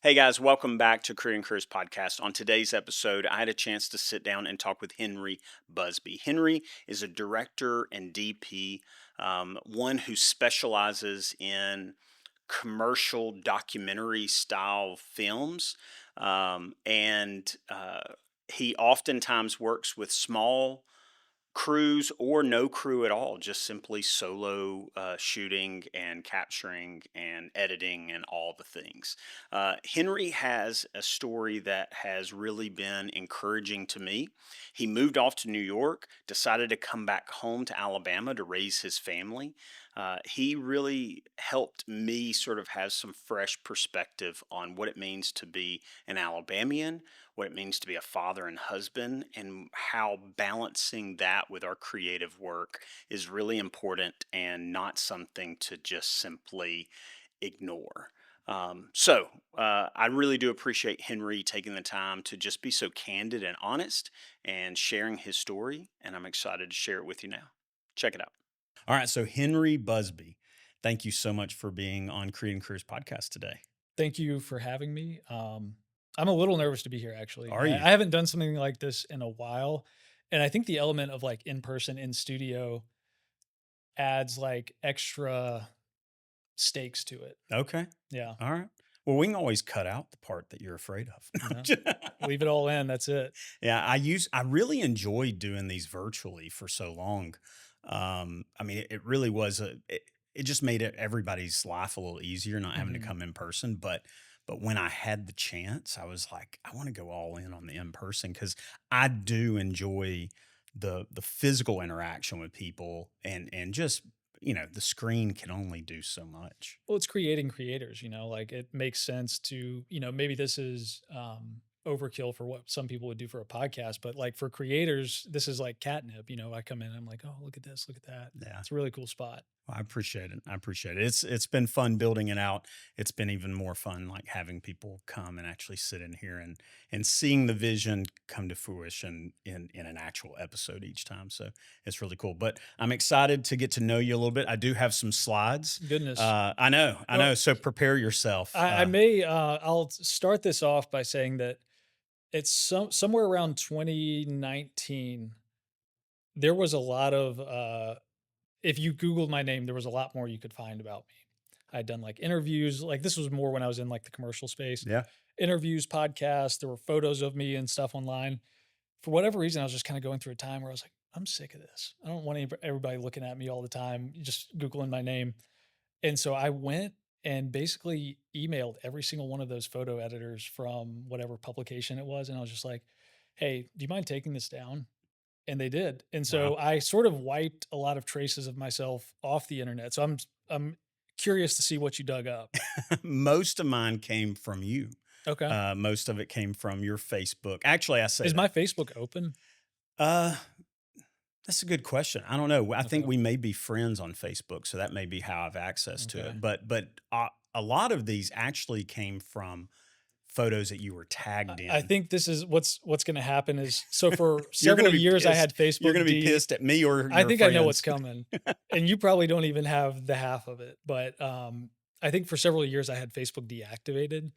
Hey guys, welcome back to Career and Careers Podcast. On today's episode, I had a chance to sit down and talk with Henry Busby. Henry is a director and DP, one who specializes in commercial documentary style films. And he oftentimes works with small crews or no crew at all, just simply solo shooting and capturing and editing and all the things. Henry has a story that has really been encouraging to me. He moved off to New York, decided to come back home to Alabama to raise his family. He really helped me sort of have some fresh perspective on what it means to be an Alabamian, what it means to be a father and husband, and how balancing that with our creative work is really important and not something to just simply ignore. I really do appreciate Henry taking the time to just be so candid and honest and sharing his story. And I'm excited to share it with you now. Check it out. All right. So, Henry Busby, thank you so much for being on Creating Careers podcast today. Thank you for having me. I'm a little nervous to be here, actually. Are I, you? I haven't done something like this in a while. And I think the element of like in person, in studio adds like extra stakes to it. Okay. Yeah. All right. Well, we can always cut out the part that you're afraid Yeah. of. Leave it all in. That's it. Yeah, I really enjoyed doing these virtually for so long. I mean, it really was it just made everybody's life a little easier not having to Hmm. come in person. But when I had the chance, I was like, I want to go all in on the in person because I do enjoy the physical interaction with people and just the screen can only do so much. Well, it's creating creators, like it makes sense to, maybe this is overkill for what some people would do for a podcast, but like for creators, this is like catnip. I come in, I'm like, oh, look at this, look at that. Yeah. It's a really cool spot. Well, I appreciate it. I appreciate it. It's been fun building it out. It's been even more fun like having people come and actually sit in here and seeing the vision come to fruition in an actual episode each time. So it's really cool. But I'm excited to get to know you a little bit. I do have some slides. Goodness. I know, I Well, know. So prepare yourself. I'll start this off by saying that it's somewhere around 2019. There was a lot of if you Googled my name, there was a lot more you could find about me. I'd done like interviews, like this was more when I was in like the commercial space, Yeah. interviews, podcasts. There were photos of me and stuff online. For whatever reason, I was just kind of going through a time where I was like, I'm sick of this. I don't want everybody looking at me all the time, just Googling my name. And so I went and basically emailed every single one of those photo editors from whatever publication it was. And I was just like, hey, do you mind taking this down? And they did. And Wow. so I sort of wiped a lot of traces of myself off the internet. So I'm curious to see what you dug up. Most of mine came from you. Okay. Most of it came from your Facebook. Actually, I say Is my that. Facebook open? Uh, That's a good question. I don't know. I think Okay. we may be friends on Facebook, so that may be how I've access to Okay. it. But a lot of these actually came from photos that you were I tagged I in. think this is what's going to happen is so for You're going several to be years I had pissed. You're Facebook going to be D. pissed at me or I your think I know what's friends. coming. And you probably don't even have the half of it, but I think for several years I had Facebook deactivated.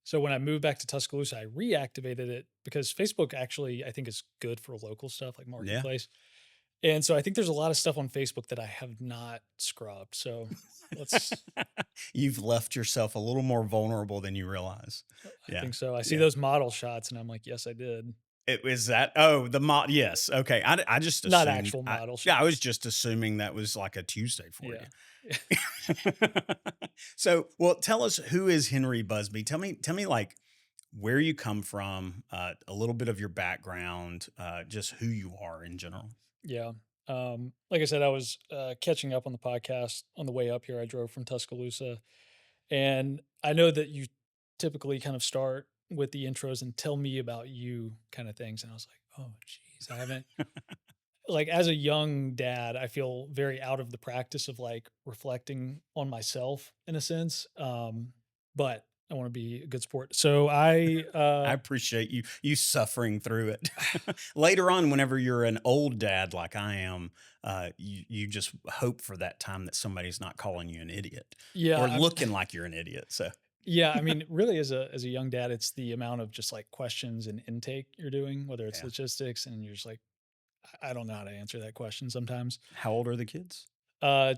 So when I moved back to Tuscaloosa, I reactivated it because Facebook actually I think is good for local stuff like Yeah. marketplace. And so I think there's a lot of stuff on Facebook that I have not scrubbed. So let's You've left yourself a little more vulnerable than you realize. I Yeah. think so. I see Yeah. those model shots and I'm like, yes, I did. It was that. Oh, the mod. Yes. Okay. I just Not assumed. actual model Yeah, I was shots. just assuming that was like a Tuesday for Yeah. you. So, well, tell us, who is Henry Busby? Tell me, like where you come from, a little bit of your background, just who you are in general. Yeah. Like I said, I was catching up on the podcast on the way up here. I drove from Tuscaloosa, and I know that you typically kind of start with the intros and tell me about you kind of things. And I was like, oh, geez, I haven't, like, as a young dad, I feel very out of the practice of like reflecting on myself in a sense. But I want to be a good sport. So I appreciate you suffering through it. Later on, whenever you're an old dad like I am, you just hope for that time that somebody's not calling you an idiot or yeah, looking like you're an idiot. So Yeah, I mean, really as a young dad, it's the amount of just, like, questions and intake you're doing, whether it's Yeah. logistics and you're just like, I don't know how to answer that question sometimes." How old are the kids? Uh,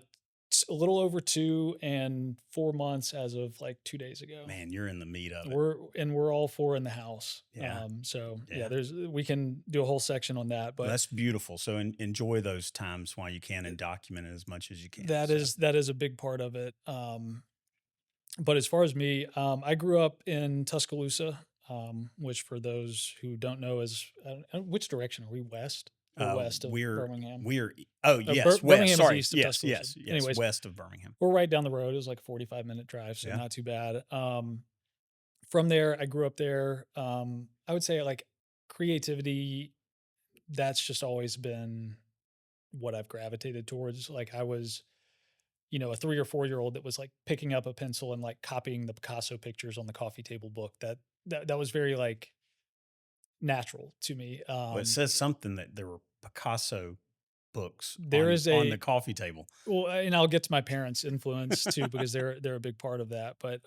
it's a little over 2 and 4 months as of, like, 2 days ago. Man, you're in the meat of it. We're all 4 in the house. Yeah. So, yeah, Yeah. we can do a whole section on that, Well, but that's beautiful. So enjoy those times while you can and document it as much as you can. that So, is a big part of it. But as far as me, I grew up in Tuscaloosa, which for those who don't know is which direction are we? West or west of we're Birmingham? oh yes, west. Birmingham is Sorry, east of yes, Tuscaloosa. yes, yes, Anyways, west of Birmingham. we're right down the road. It was like a 45-minute drive, so Yeah. not too bad. From there, I grew up there. I would say like creativity, that's just always been what I've gravitated towards. Like I was, a 3 or 4 year old that was like picking up a pencil and like copying the Picasso pictures on the coffee table book. That was very like natural to me. Well, it says something that there were Picasso books There is on the a coffee table. well, and I'll get to my parents' influence too because they're a big part of that. But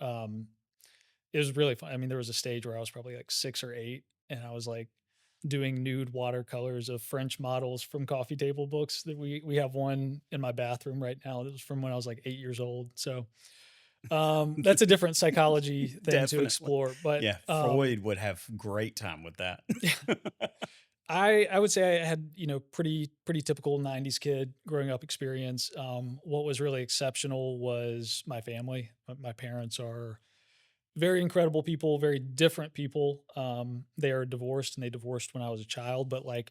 it was really fun. I mean, there was a stage where I was probably like 6 or 8, and I was like doing nude watercolors of French models from coffee table books. That we have one in my bathroom right now. That was from when I was like 8 years old. So that's a different psychology thing to Definitely. explore. But Yeah, Freud would have great time with that. I would say I had, pretty typical 90s kid growing up experience. What was really exceptional was my family. My parents are very incredible people, very different people. They are divorced and they divorced when I was a child, but like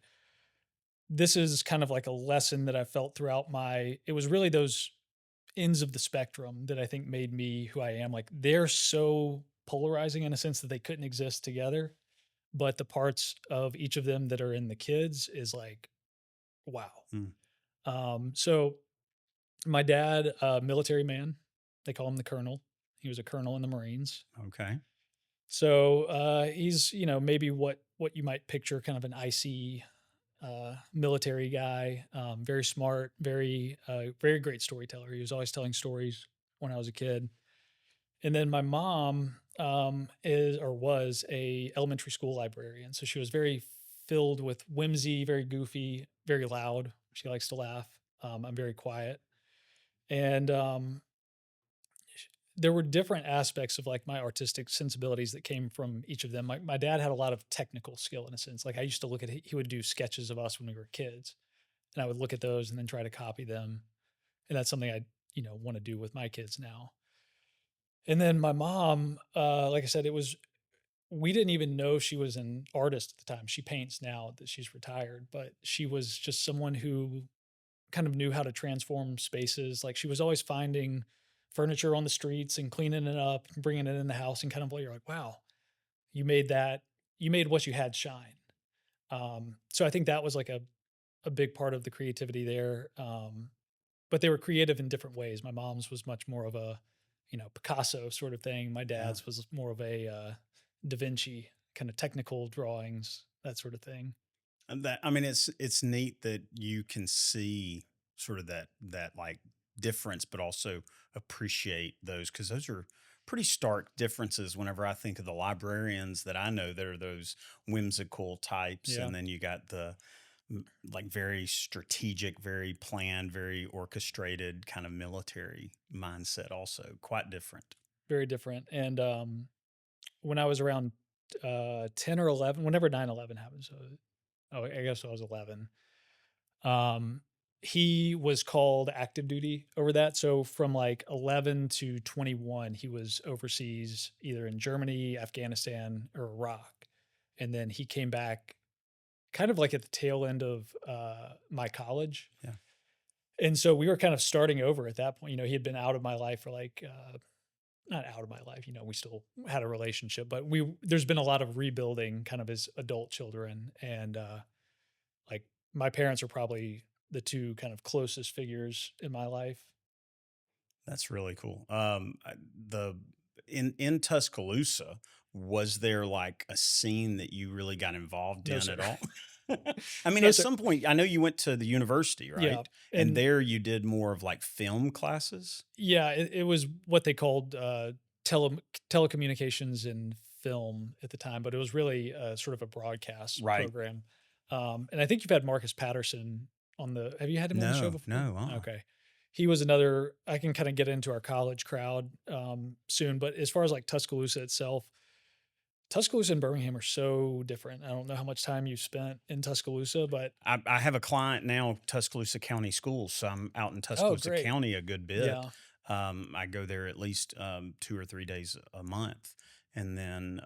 this is kind of like a lesson that I felt throughout it was really those ends of the spectrum that I think made me who I am. Like they're so polarizing in a sense that they couldn't exist together, but the parts of each of them that are in the kids is like, wow. Hmm, So my dad, military man, they call him the colonel. He was a colonel in the Marines. okay. So he's, maybe what you might picture, kind of an icy military guy, very smart, very great storyteller. He was always telling stories when I was a kid. And then my mom is or was a elementary school librarian, so she was very filled with whimsy, very goofy, very loud. She likes to laugh. I'm very quiet, and there were different aspects of like my artistic sensibilities that came from each of them. My dad had a lot of technical skill in a sense. Like I used to look at he would do sketches of us when we were kids, and I would look at those and then try to copy them. And that's something I want to do with my kids now. And then my mom, like I said, it was we didn't even know she was an artist at the time. She paints now that she's retired, but she was just someone who kind of knew how to transform spaces. Like she was always finding furniture on the streets and cleaning it up and bringing it in the house and kind of like you're like, wow, you made that, you made what you had shine. So I think that was like a big part of the creativity there. But they were creative in different ways. My mom's was much more of a, Picasso sort of thing. My Yeah. dad's was more of a Da Vinci kind of technical drawings, that sort of thing. And that I mean, it's neat that you can see sort of that like difference, but also appreciate those because those are pretty stark differences. Whenever I think of the librarians that I know, that are those whimsical types, Yeah, and then you got the like very strategic, very planned, very orchestrated kind of military mindset. Also, quite different. very different. And when I was around 10 or 11, whenever 9/11 happened, so I guess I was 11. Um, he was called active duty over that. So from like 11 to 21, he was overseas, either in Germany, Afghanistan, or Iraq. And then he came back kind of like at the tail end of my college. Yeah, And so we were kind of starting over at that point. He had been out of my life for like, not out of my life, we still had a relationship, but there's been a lot of rebuilding kind of as adult children. And like my parents are probably the two kind of closest figures in my life. that's really cool. The in Tuscaloosa, was there like a scene that you really got involved No, in sir. at all? I mean, No, at sir. some point, I know you went to the university, Yeah. right? And And there you did more of like film classes. yeah, it was what they called tele telecommunications and film at the time, but it was really sort of a broadcast Right. program. And I think you've had Marcus Patterson on the have you had him on the show No, before? no, Okay. He was another I can kinda get into our college crowd, soon, but as far as, like, Tuscaloosa itself, Tuscaloosa and Birmingham are so different. I don't know how much time you've spent in Tuscaloosa, but I have a client now, Tuscaloosa County Schools, so I'm out in oh, Tuscaloosa great. County a good bit. Yeah. I go there at least 2 or 3 days a month, and then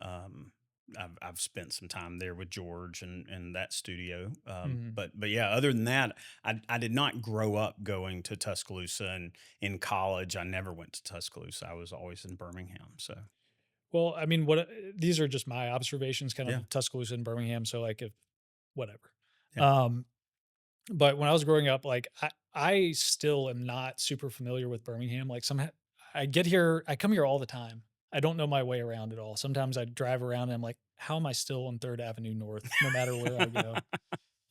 I've spent some time there with George and that studio. Mhm. But yeah, other than that, I did not grow up going to Tuscaloosa, and in college I never went to Tuscaloosa. I was always in Birmingham. So Well, I mean, what these are just my observations kind yeah, of Tuscaloosa and Birmingham, so, like, if whatever. yeah. Um, but when I was growing up, like, I still am not super familiar with Birmingham, like, somehow I come here all the time. I don't know my way around at all. Sometimes I drive around and I'm like, "How am I still on 3rd Avenue North no matter where I go?"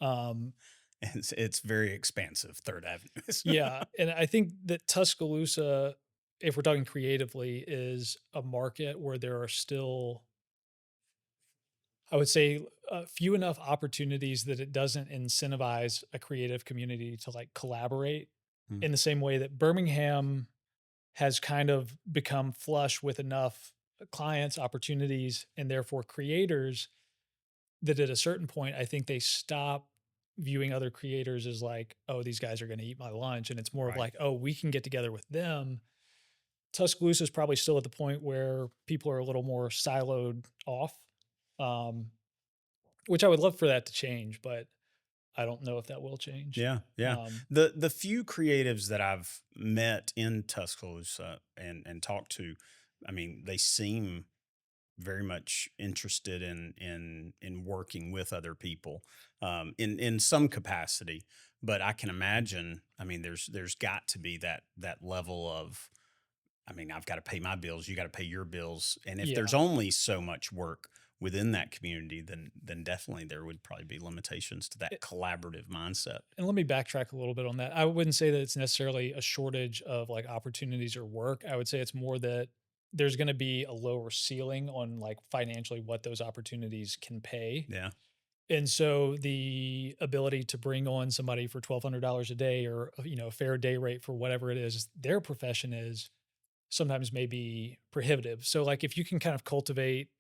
Um, It's very expansive. Third Avenue. yeah, and I think that Tuscaloosa, if we're talking creatively, is a market where there are still I would say, few enough opportunities that it doesn't incentivize a creative community to, like, collaborate Mm, in the same way that Birmingham has kind of become flush with enough clients, opportunities, and therefore creators that at a certain point, I think they stop viewing other creators as like, "Oh, these guys are gonna eat my lunch," and it's more of right. like, "Oh, we can get together with them." Tuscaloosa is probably still at the point where people are a little more siloed off. Um, which I would love for that to change, but I don't know if that will change. Yeah, yeah. Um, The few creatives that I've met in Tuscaloosa and talked to, I mean, they seem very much interested in working with other people in some capacity. But I can imagine, I mean, there's got to be that level of, I mean, I've got to pay my bills, you got to pay your bills. And if there's yeah, only so much work within that community, then definitely there would probably be limitations to a that collaborative mindset. and let me backtrack a little bit on that. I wouldn't say that it's necessarily a shortage of, like, opportunities or work. I would say it's more that there's gonna be a lower ceiling on, like, financially what those opportunities can pay. Yeah. And so the ability to bring on somebody for $1,200 a day or, a fair day rate for whatever it is their profession is, sometimes may be prohibitive. So, like, if you can kind of cultivate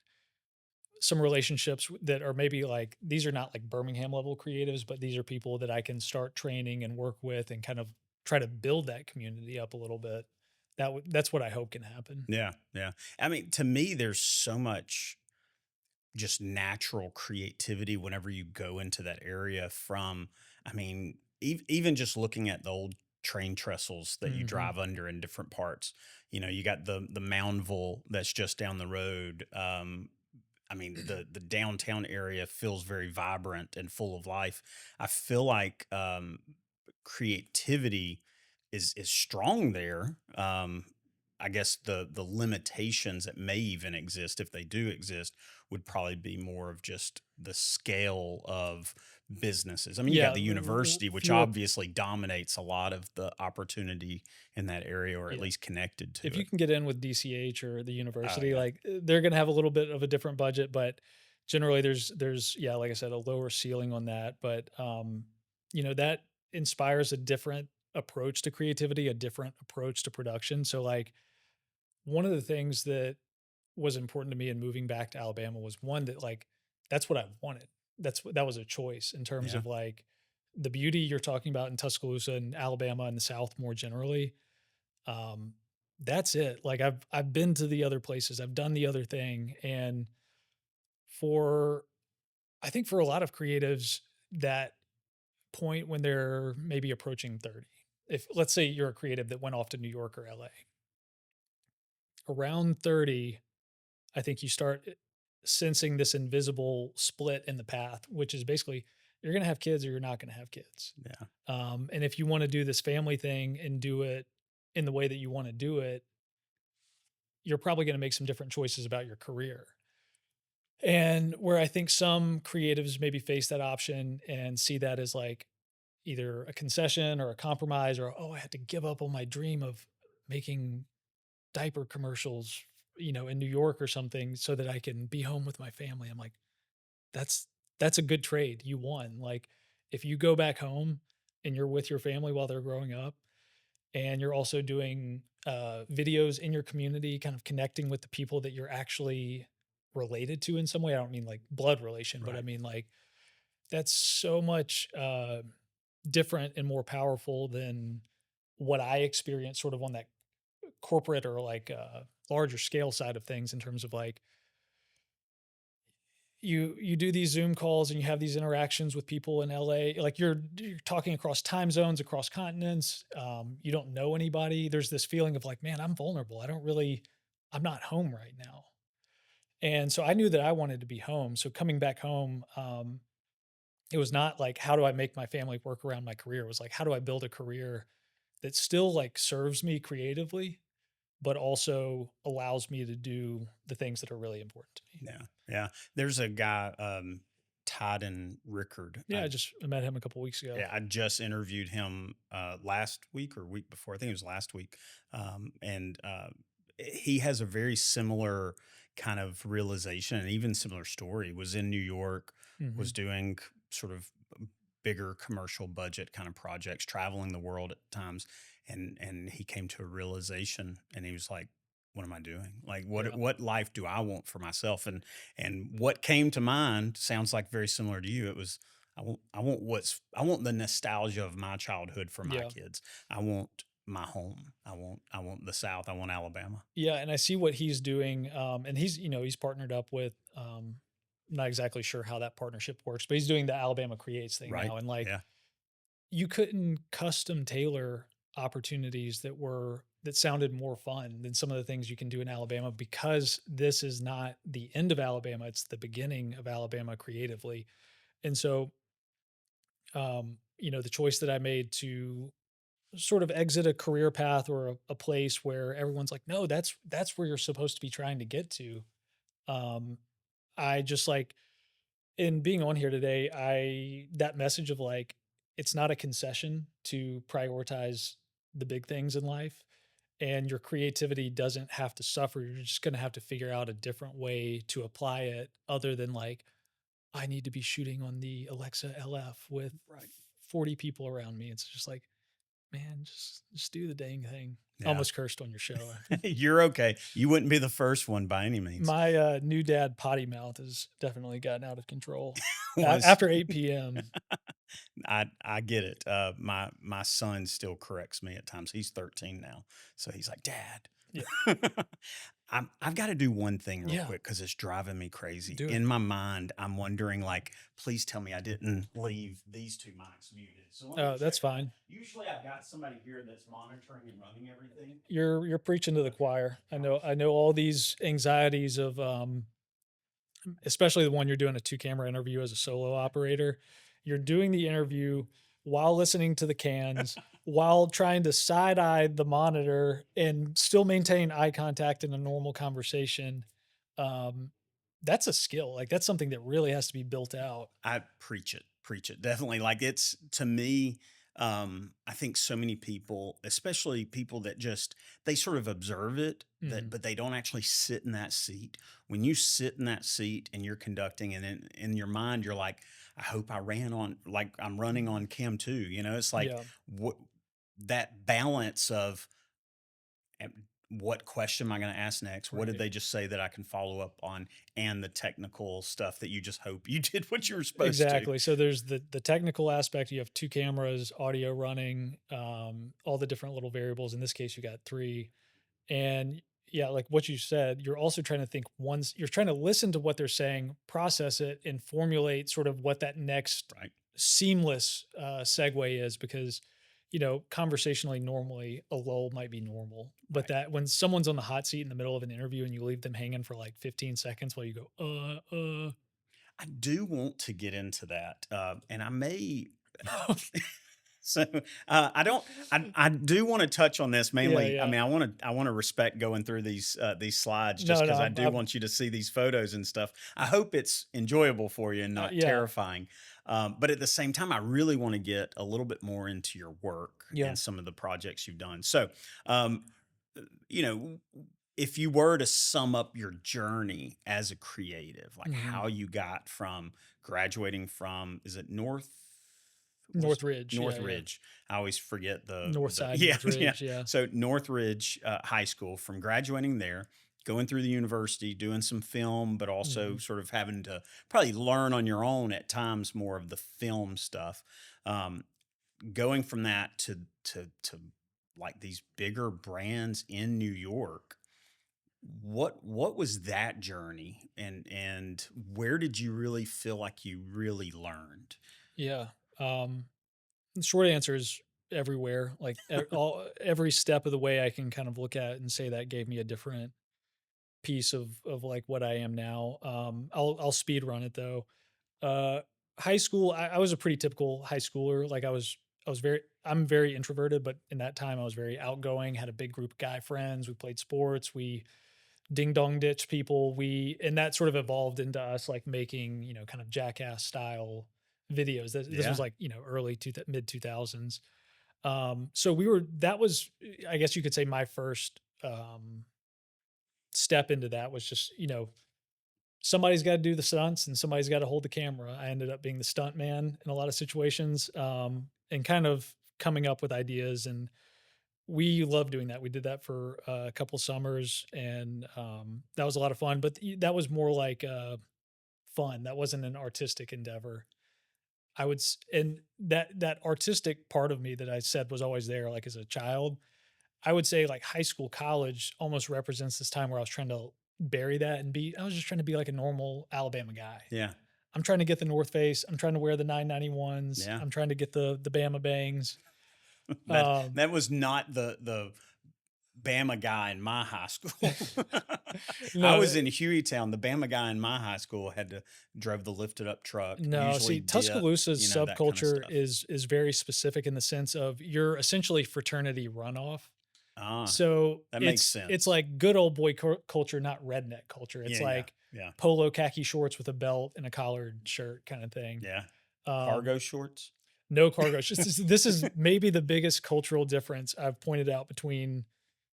some relationships that are maybe like these are not like Birmingham level creatives, but these are people that I can start training and work with and kind of try to build that community up a little bit. That's what I hope can happen. Yeah. Yeah. I mean, to me, there's so much just natural creativity whenever you go into that area from, I mean, even just looking at the old train trestles that you Mhm. drive under in different parts. You got the Moundville that's just down the road. I mean, the downtown area feels very vibrant and full of life. I feel like creativity is strong there. I guess the limitations that may even exist, if they do exist, would probably be more of just the scale of businesses. I mean, you got Yeah, the university, which fewer obviously dominates a lot of the opportunity in that area, or at yeah. least connected If to you it. can get in with DCH or the Oh university, yeah, like they're going to have a little bit of a different budget, but generally there's yeah, like I said, a lower ceiling on that, but that inspires a different approach to creativity, a different approach to production. So like one of the things that was important to me in moving back to Alabama was one that like that's what I wanted. That was a choice in terms yeah, of like the beauty you're talking about in Tuscaloosa and Alabama and the South more generally. Um, that's it. Like I've been to the other places. I've done the other thing, and for I think for a lot of creatives, that point when they're maybe approaching 30. If let's say you're a creative that went off to New York or LA, around 30, I think you start sensing this invisible split in the path, which is basically you're going to have kids or you're not going to have kids. yeah, And if you want to do this family thing and do it in the way that you want to do it, you're probably going to make some different choices about your career. And where I think some creatives maybe face that option and see that as like either a concession or a compromise or, oh, I had to give up on my dream of making diaper commercials in New York or something so that I can be home with my family. I'm like, that's that's a good trade. You won. Like, if you go back home and you're with your family while they're growing up, and you're also doing videos in your community, kind of connecting with the people that you're actually related to in some way. I don't mean like blood relation, but I Right. mean like that's so much different and more powerful than what I experienced sort of on that corporate or like larger scale side of things in terms of like you do these Zoom calls and you have these interactions with people in LA. Like you're talking across time zones, across continents. You don't know anybody. There's this feeling of like, man, I'm vulnerable. I'm not home right now. And so I knew that I wanted to be home. So coming back home, it was not like, how do I make my family work around my career? It was like, how do I build a career that still like serves me creatively, but also allows me to do the things that are really important to me. Yeah. Yeah. There's a guy, Todd and Rickard. Yeah, I met him a couple weeks ago. Yeah, I just interviewed him last week or week before. I think it was last week. And he has a very similar kind of realization and even similar story. Was in New York, was Mhm. doing sort of bigger commercial budget kind of projects, traveling the world at times, and he came to a realization, and he was like, "What am I doing? Like, Yeah. what life do I want for myself?" And what came to mind sounds like very similar to you. It was I want the nostalgia of my childhood for my Yeah. kids. I want my home. I want the South. I want Alabama. Yeah, and I see what he's doing, and he's partnered up with, not exactly sure how that partnership works, but he's doing the Alabama Creates thing Right? now, and, like, Yeah. you couldn't custom tailor opportunities that sounded more fun than some of the things you can do in Alabama because this is not the end of Alabama, it's the beginning of Alabama creatively, and so, the choice that I made to sort of exit a career path or a place where everyone's like, "No, that's where you're supposed to be trying to get to." Um, I just like in being on here today, I that message of like it's not a concession to prioritize the big things in life and your creativity doesn't have to suffer. You're just going to have to figure out a different way to apply it other than like I need to be shooting on the Alexa LF with Right. 40 people around me. It's just like, man, just do the dang thing. Yeah. Almost cursed on your show. You're okay. You wouldn't be the first one by any means. My, new dad potty mouth has definitely gotten out of control. Was After 8 PM. I get it. My son still corrects me at times. He's 13 now, so he's like, "Dad." Yeah. I've got to do one thing real Yeah, quick because it's driving me crazy. do it. In my mind, I'm wondering, like, please tell me I didn't leave these two mics muted. So let me Oh, that's check that. fine. Usually, I've got somebody here that's monitoring and running everything. You're preaching to the Okay, choir. I gotcha. know all these anxieties of, especially the one you're doing a two-camera interview as a solo operator. You're doing the interview while listening to the cans, while trying to side-eye the monitor and still maintain eye contact in a normal conversation. Um, that's a skill, like, that's something that really has to be built out. I preach it. Definitely. Like it's to me, I think so many people, especially people that just they sort of observe it, that Mhm. but they don't actually sit in that seat. When you sit in that seat and you're conducting and in your mind, you're like, I hope I ran on like I'm running on cam too. You know, it's like Yeah, what that balance of what question am I going to ask next? What did right. they just say that I can follow up on? And the technical stuff that you just hope you did what you were supposed to. Exactly. So there's the technical aspect. You have 2 cameras, audio running, all the different little variables. In this case, you got 3. And yeah, like what you said, you're also trying to think once you're trying to listen to what they're saying, process it, and formulate sort of what that next Right. seamless segue is because conversationally normally a lull might be normal but Right. that when someone's on the hot seat in the middle of an interview and you leave them hanging for like 15 seconds while you go I do want to get into that. And I may, uh so I don't, I do want to touch on this yeah, mainly. I yeah. mean, I want to respect going through these slides just No, no, because I do I'm want you to see these photos and stuff. I hope it's enjoyable for you and not yeah, terrifying. But at the same time, I really want to get a little bit more into your work yeah. and some of the projects you've done. So, um, you know, if you were to sum up your journey as a creative, like Mhm. how you got from graduating from, is it Northridge, yeah, yeah. Northridge? I always forget North the Side, yeah, yeah. Northridge, yeah. So Northridge High School, from graduating there, going through the university, doing some film, but also Mhm. sort of having to probably learn on your own at times more of the film stuff. Um, Going from that to like these bigger brands in New York, what was that journey, and where did you really feel like you really learned? Yeah. The short answer is everywhere. Like every step of the way, I can kind of look at and say that gave me a different piece of like what I am now. I'll speed run it though. Uh, High school, I was a pretty typical high schooler. Like I'm very introverted, but in that time I was very outgoing. Had a big group of guy friends. We played sports. We ding dong ditch people. And that sort of evolved into us like making, kind of jackass style videos. This was Yeah, like, early mid 2000s. So that was, I guess you could say my first, step into that was just, somebody's got to do the stunts and somebody's got to hold the camera. I ended up being the stunt man in a lot of situations, and kind of coming up with ideas. And we love doing that. We did that for a couple summers, and that was a lot of fun. But that was more like fun. That wasn't an artistic endeavor. And that artistic part of me that I said was always there, like as a child. I would say like high school, college almost represents this time where I was trying to bury that and I was just trying to be like a normal Alabama guy. yeah, I'm trying to get the North Face. I'm trying to wear the 991s. yeah. I'm trying to get the Bama bangs. That Um, that was not the Bama guy in my high school. I no, was in Hueytown. The Bama guy in my high school had to drove the lifted up truck, no. usually See, dipped, Tuscaloosa's that kind of subculture stuff. is very specific in the sense of you're essentially fraternity runoff. Ah, So that makes it's sense. like good old boy culture, not redneck culture. It's Yeah, yeah, like yeah, polo khaki shorts with a belt and a collared shirt kind of thing. yeah. Um, Cargo shorts. no cargo. This is maybe the biggest cultural difference I've pointed out between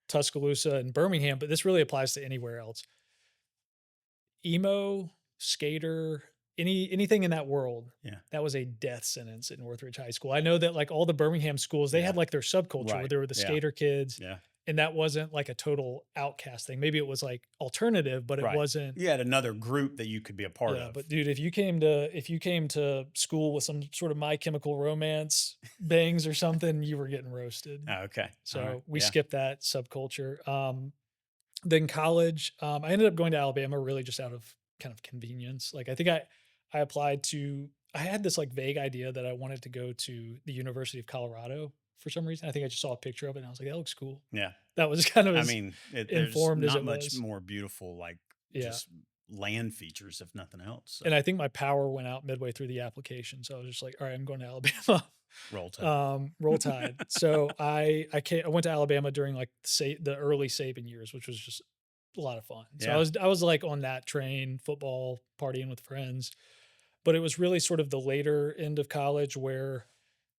Tuscaloosa and Birmingham, but this really applies to anywhere else. Emo, skater, anything in that world, Yeah, that was a death sentence at Northridge High School. I know that like all the Birmingham schools, they had yeah. like their subculture where Right. there were the Yeah, skater kids, yeah. and that wasn't like a total outcast thing. Maybe it was like alternative, but it Right. wasn't. You had another group that you could be a part Yeah, of. but dude, if you came to school with some sort of My Chemical Romance bangs or something, you were getting roasted. Oh, okay. All right. So we Yeah. skipped that subculture. Then college, I ended up going to Alabama really just out of kind of convenience. Like I think I applied to I had this like vague idea that I wanted to go to the University of Colorado for some reason. I think I just saw a picture of it and I was like, that looks cool. Yeah. That was kind of I as mean, there's informed as not it much was. more beautiful, like Yeah. just land features, if nothing else. So And I think my power went out midway through the application. So I was just like, all right, I'm going to Alabama. roll tide. Roll Tide. So I went to Alabama during like the early Saban years, which was just a lot of fun. So Yeah. I was like on that train, football, partying with friends. But it was really sort of the later end of college where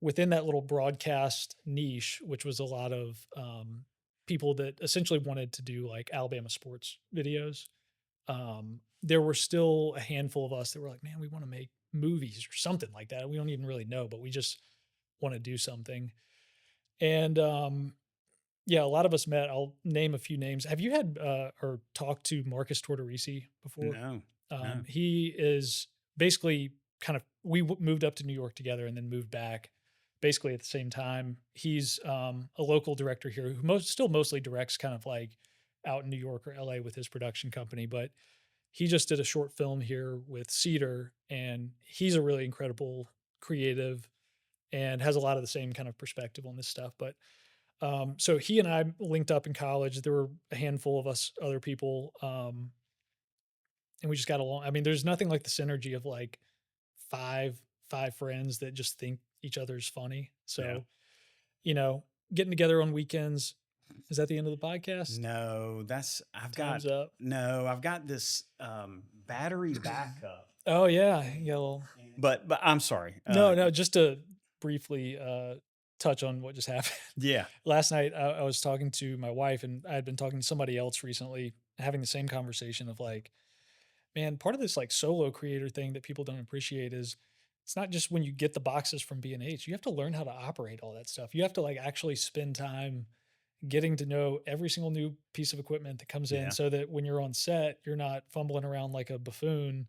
within that little broadcast niche, which was a lot of people that essentially wanted to do like Alabama sports videos, there were still a handful of us that were like, man, we want to make movies or something like that. We don't even really know, but we just want to do something. And yeah, a lot of us met. I'll name a few names. Have you had or talked to Marcus Tortorisi before? No. No. He is basically kind of moved up to New York together and then moved back basically at the same time. He's a local director here who still mostly directs kind of like out in New York or LA with his production company, but he just did a short film here with Cedar, and he's a really incredible creative and has a lot of the same kind of perspective on this stuff. But so he and I linked up in college. There were a handful of us other people, and we just got along. I mean, there's nothing like the synergy of like five friends that just think each other's funny. Yeah. So getting together on weekends. Is that the end of the podcast? No, Time's up. I've got this battery backup. Oh yeah, yeah. Well, But I'm sorry. no, no. Just to briefly touch on what just happened. Yeah. Last night, I was talking to my wife, and I had been talking to somebody else recently, having the same conversation of like, man, part of this like solo creator thing that people don't appreciate is it's not just when you get the boxes from B&H. You have to learn how to operate all that stuff. You have to like actually spend time getting to know every single new piece of equipment that comes in Yeah. so that when you're on set, you're not fumbling around like a buffoon.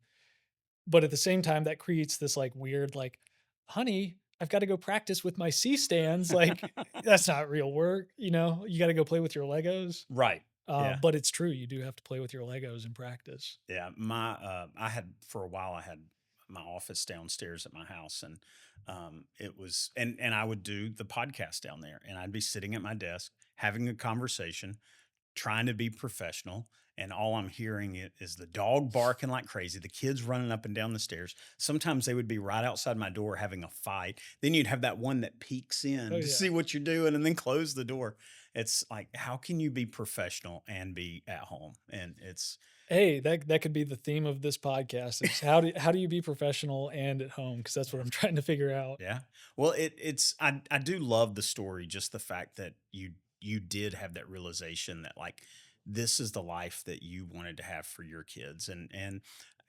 But at the same time, that creates this like weird, like, honey, I've got to go practice with my C stands. Like, that's not real work. You know, you got to go play with your Legos. Right. Yeah. But it's true. You do have to play with your Legos in practice. Yeah, I had for a while. I had my office downstairs at my house, and it was, and I would do the podcast down there, and I'd be sitting at my desk having a conversation, trying to be professional, and all I'm hearing is the dog barking like crazy, the kids running up and down the stairs. Sometimes they would be right outside my door having a fight. Then you'd have that one that peeks Oh, in to yeah. see what you're doing and then close the door. It's like, how can you be professional and be at home? And it's Hey, that could be the theme of this podcast is how do you be professional and at home? Because that's what I'm trying to figure out. Yeah. Well, it's I do love the story, just the fact that you did have that realization that like this is the life that you wanted to have for your kids. And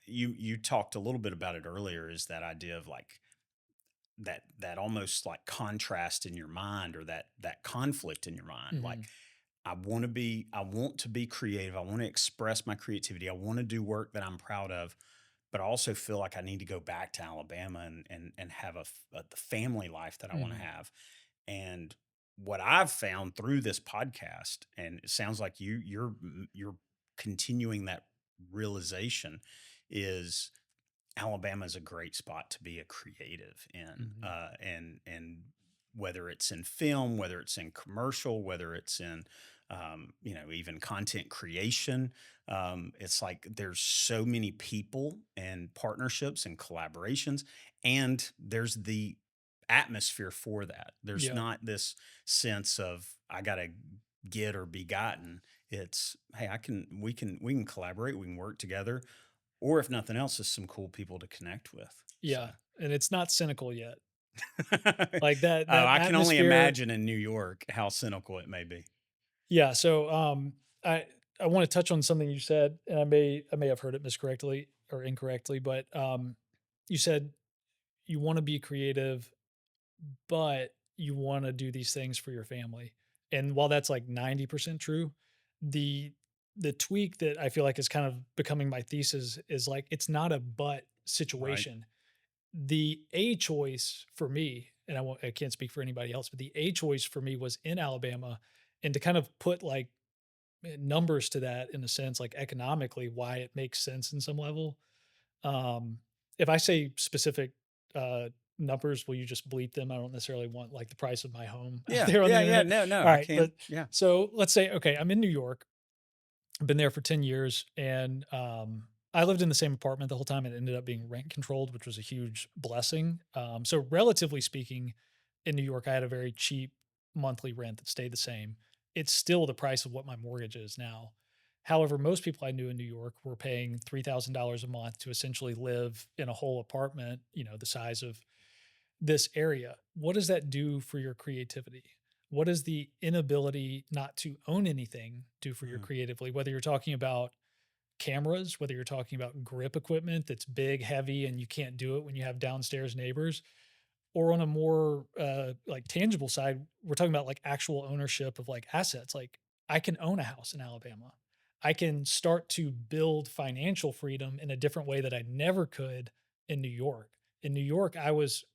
you talked a little bit about it earlier, is that idea of like that almost like contrast in your mind, or that conflict in your mind. Like, Mhm. I want to be creative. I want to express my creativity. I want to do work that I'm proud of, but I also feel like I need to go back to Alabama and have the family life that I want to Mhm. have. And what I've found through this podcast, and it sounds like you're continuing that realization, is Alabama is a great spot to be a creative in, Mhm. and whether it's in film, whether it's in commercial, whether it's in, even content creation. It's like there's so many people and partnerships and collaborations, and there's the atmosphere for that. There's Yeah. not this sense of I gotta get or be gotten. It's, hey, we can collaborate, we can work together, or if nothing else, just some cool people to connect with. So, Yeah. And it's not cynical yet. oh, Like that I can only atmosphere. imagine in New York how cynical it may be. Yeah, so, I I wanna touch on something you said, and I may have heard it miscorrectly or incorrectly, but, you said you wanna be creative, but you wanna do these things for your family, and while that's, like, 90% true, the the tweak that I feel like is kind of becoming my thesis is, like, it's not a "but" Right. situation. The A choice for me, and I can't speak for anybody else, but the A choice for me was in Alabama, and to kind of put, like, numbers to that in a sense, like economically, why it makes sense in some level. Um, if I say specific numbers, will you just bleep them? I don't necessarily want like the price of my home out Yeah. there on the Yeah. Yeah. internet. No, no, All I right, can. but Yeah. so let's say, okay, I'm in New York. I've been there for 10 years, and I lived in the same apartment the whole time. It ended up being rent controlled, which was a huge blessing. So relatively speaking, in New York, I had a very cheap monthly rent that stayed the same. It's still the price of what my mortgage is now. However, most people I knew in New York were paying $3,000 a month to essentially live in a whole apartment, the size of this area. What does that do for your creativity? What does the inability not to own anything do for your Mm, creatively? Whether you're talking about cameras, whether you're talking about grip equipment that's big, heavy, and you can't do it when you have downstairs neighbors, or on a more like tangible side, we're talking about like actual ownership of like assets. Like I can own a house in Alabama. I can start to build financial freedom in a different way that I never could in New York. In New York, I was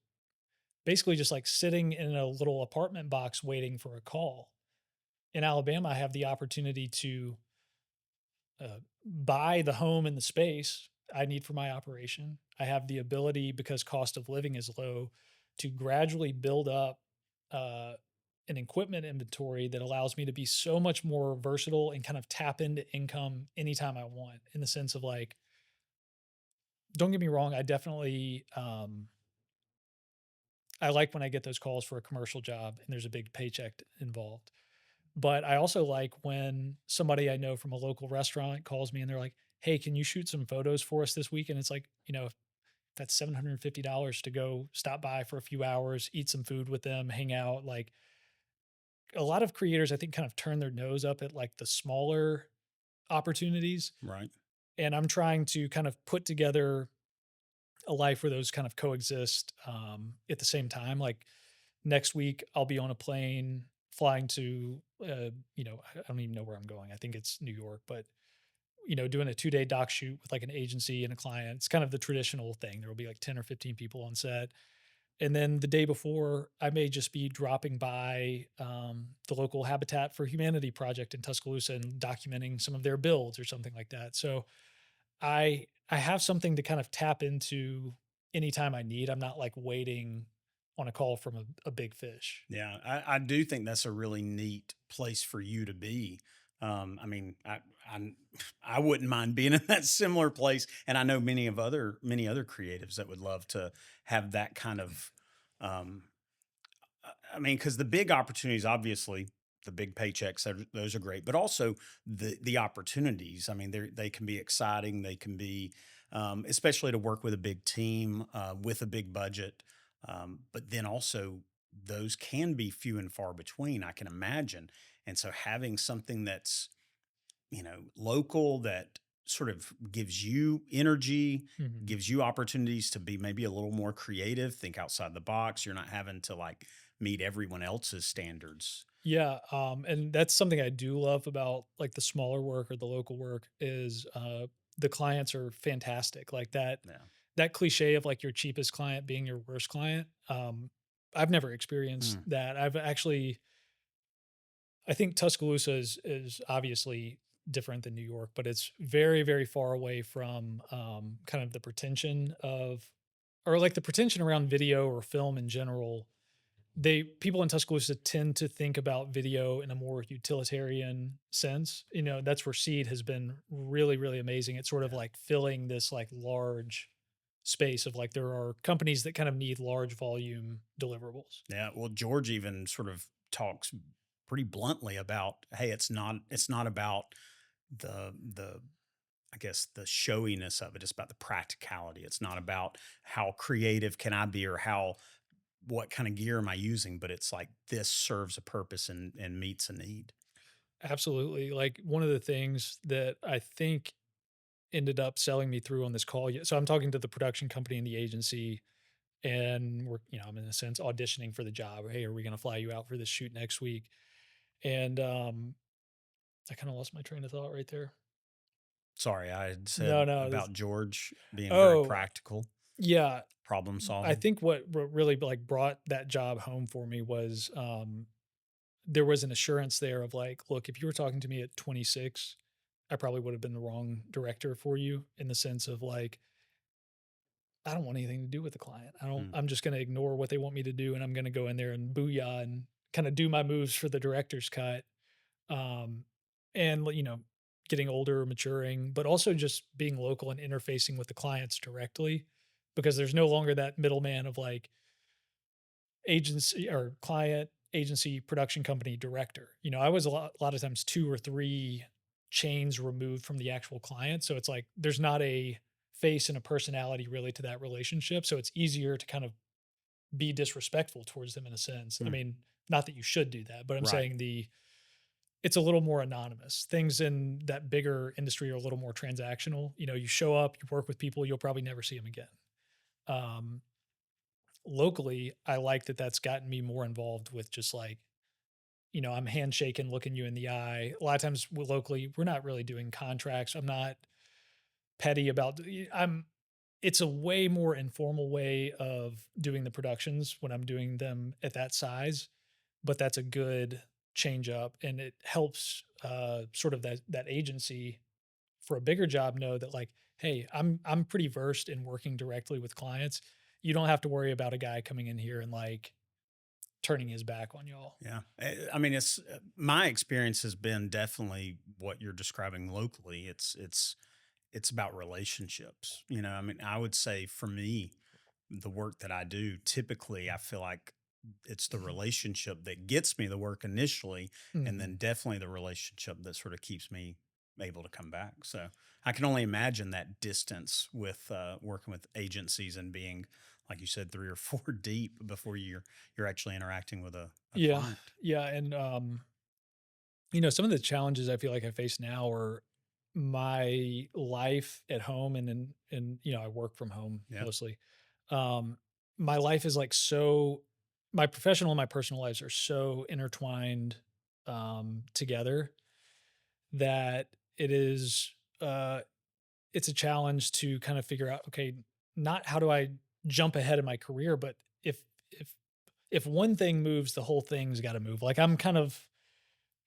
basically just like sitting in a little apartment box waiting for a call. In Alabama, I have the opportunity to buy the home and the space I need for my operation. I have the ability, because cost of living is low, to gradually build up uh, an equipment inventory that allows me to be so much more versatile and kind of tap into income anytime I want. In the sense of like, don't get me wrong, I definitely I like when I get those calls for a commercial job and there's a big paycheck involved. But I also like when somebody I know from a local restaurant calls me and they're like, "Hey, can you shoot some photos for us this week?" And it's like, that's $750 to go stop by for a few hours, eat some food with them, hang out. Like a lot of creators, I think, kind of turn their nose up at like the smaller opportunities. Right. And I'm trying to kind of put together a life where those kind of coexist at the same time. Like next week, I'll be on a plane flying to, I don't even know where I'm going. I think it's New York, but doing a 2-day doc shoot with like an agency and a client. It's kind of the traditional thing. There will be like 10 or 15 people on set. And then the day before, I may just be dropping by the local Habitat for Humanity project in Tuscaloosa and documenting some of their builds or something like that. So I have something to kind of tap into anytime I need. I'm not like waiting on a call from a big fish. Yeah, I do think that's a really neat place for you to be. I mean, I I wouldn't mind being in that similar place, and I know many other creatives that would love to have that kind of. Um, I mean, because the big opportunities, obviously, the big paychecks, those are great, but also the opportunities. I mean, they can be exciting. They can be, especially to work with a big team with a big budget. But then also those can be few and far between. I can imagine, and so having something that's local that sort of gives you energy, Mhm. gives you opportunities to be maybe a little more creative, think outside the box. You're not having to like meet everyone else's standards. Yeah, and that's something I do love about like the smaller work or the local work is the clients are fantastic. Like Yeah. that cliche of like your cheapest client being your worst client. I've never experienced Mm, that. I've actually I think Tuscaloosa is obviously different than New York, but it's very, very far away from kind of the pretension of or like the pretension around video or film in general. They people in Tuscaloosa tend to think about video in a more utilitarian sense. That's where Seed has been really, really amazing. It's sort of yeah. like filling this like large space of like there are companies that kind of need large volume deliverables. Yeah. Well, George even sort of talks pretty bluntly about, hey, it's not about the I guess the showiness of it. It's about the practicality. It's not about how creative can I be or how what kind of gear am I using, but it's like this serves a purpose and meets a need. Absolutely. Like one of the things that I think ended up selling me through on this call. So I'm talking to the production company and the agency, and I'm in a sense auditioning for the job. Hey, are we going to fly you out for this shoot next week? And I kind of lost my train of thought right there. Sorry, I had No, said no. about George being very Oh, practical, yeah. problem I solving. think what really like brought that job home for me was there was an assurance there of like, look, if you were talking to me at 26, I probably would have been the wrong director for you in the sense of like, I don't want anything to do with the client. Mm, I'm just going to ignore what they want me to do. And I'm going to go in there and booyah and kind of do my moves for the director's cut. Um, and, getting older, maturing, but also just being local and interfacing with the clients directly because there's no longer that middleman of like, agency or client, agency, production company, director. I was a lot of times 2 or 3 chains removed from the actual client, so it's like there's not a face and a personality really to that relationship, so it's easier to kind of be disrespectful towards them in a sense. I mm, mean, not that you should do that, but I'm right. saying it's a little more anonymous. Things in that bigger industry are a little more transactional. You show up, you work with people, you'll probably never see them again. Um, Locally, I like that that's gotten me more involved with just like, I'm handshaking, looking you in the eye. A lot of times locally, we're not really doing contracts. I'm not petty about I'm it's a way more informal way of doing the productions when I'm doing them at that size, but that's a good change up and it helps sort of that agency for a bigger job know that like, hey, I'm pretty versed in working directly with clients. You don't have to worry about a guy coming in here and like turning his back on y'all. Yeah. I mean, it's my experience has been definitely what you're describing locally. It's about relationships. I mean, I would say for me, the work that I do, typically I feel like it's the relationship that gets me the work initially, and then Mhm. definitely the relationship that sort of keeps me. able to come back. So I can only imagine that distance with working with agencies and being, like you said, 3 or 4 deep before you're actually interacting with a Yeah. client. Yeah, and, some of the challenges I feel like I face now are my life at home and I work from home Yeah. mostly. Um, my life is, like, my professional and my personal lives are so intertwined, together that uh it's a challenge to kind of figure out, okay, not how do I jump ahead in my career, but if if one thing moves, the whole thing's got to move. Like I'm kind of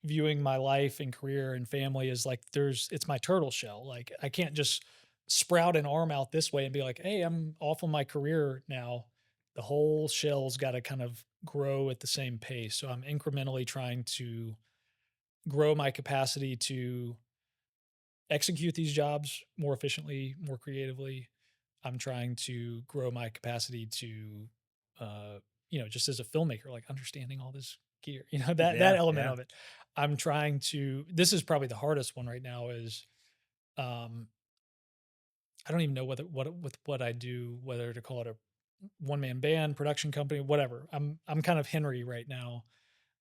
viewing my life and career and family as like it's my turtle shell. Like I can't just sprout an arm out this way and be like, hey, I'm off on my career now. The whole shell's got to kind of grow at the same pace. So I'm incrementally trying to grow my capacity to execute these jobs more efficiently, more creatively. I'm trying to grow my capacity to, just as a filmmaker, like understanding all this gear, that Yeah. element Yeah. of it. I'm trying to. This is probably the hardest one right now. Is um, I don't even know with what I do, whether to call it a one man band, production company, whatever. I'm kind of Henry right now,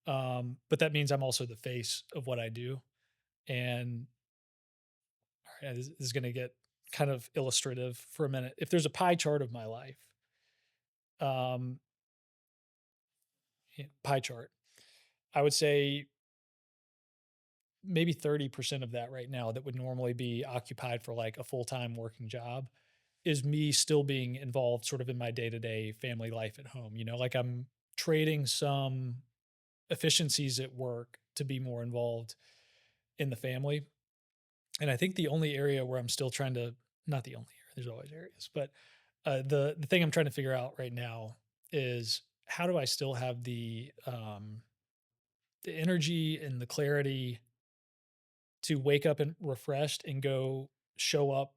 but that means I'm also the face of what I do, and this is going to get kind of illustrative for a minute. If there's a pie chart of my life, um, pie chart, I would say maybe 30% of that right now that would normally be occupied for like a full time working job is me still being involved sort of in my day to day family life at home. Like I'm trading some efficiencies at work to be more involved in the family. And I think the only area where I'm still trying to, not the only area, there's always areas, but the thing I'm trying to figure out right now is how do I still have the energy and the clarity to wake up and refreshed and go show up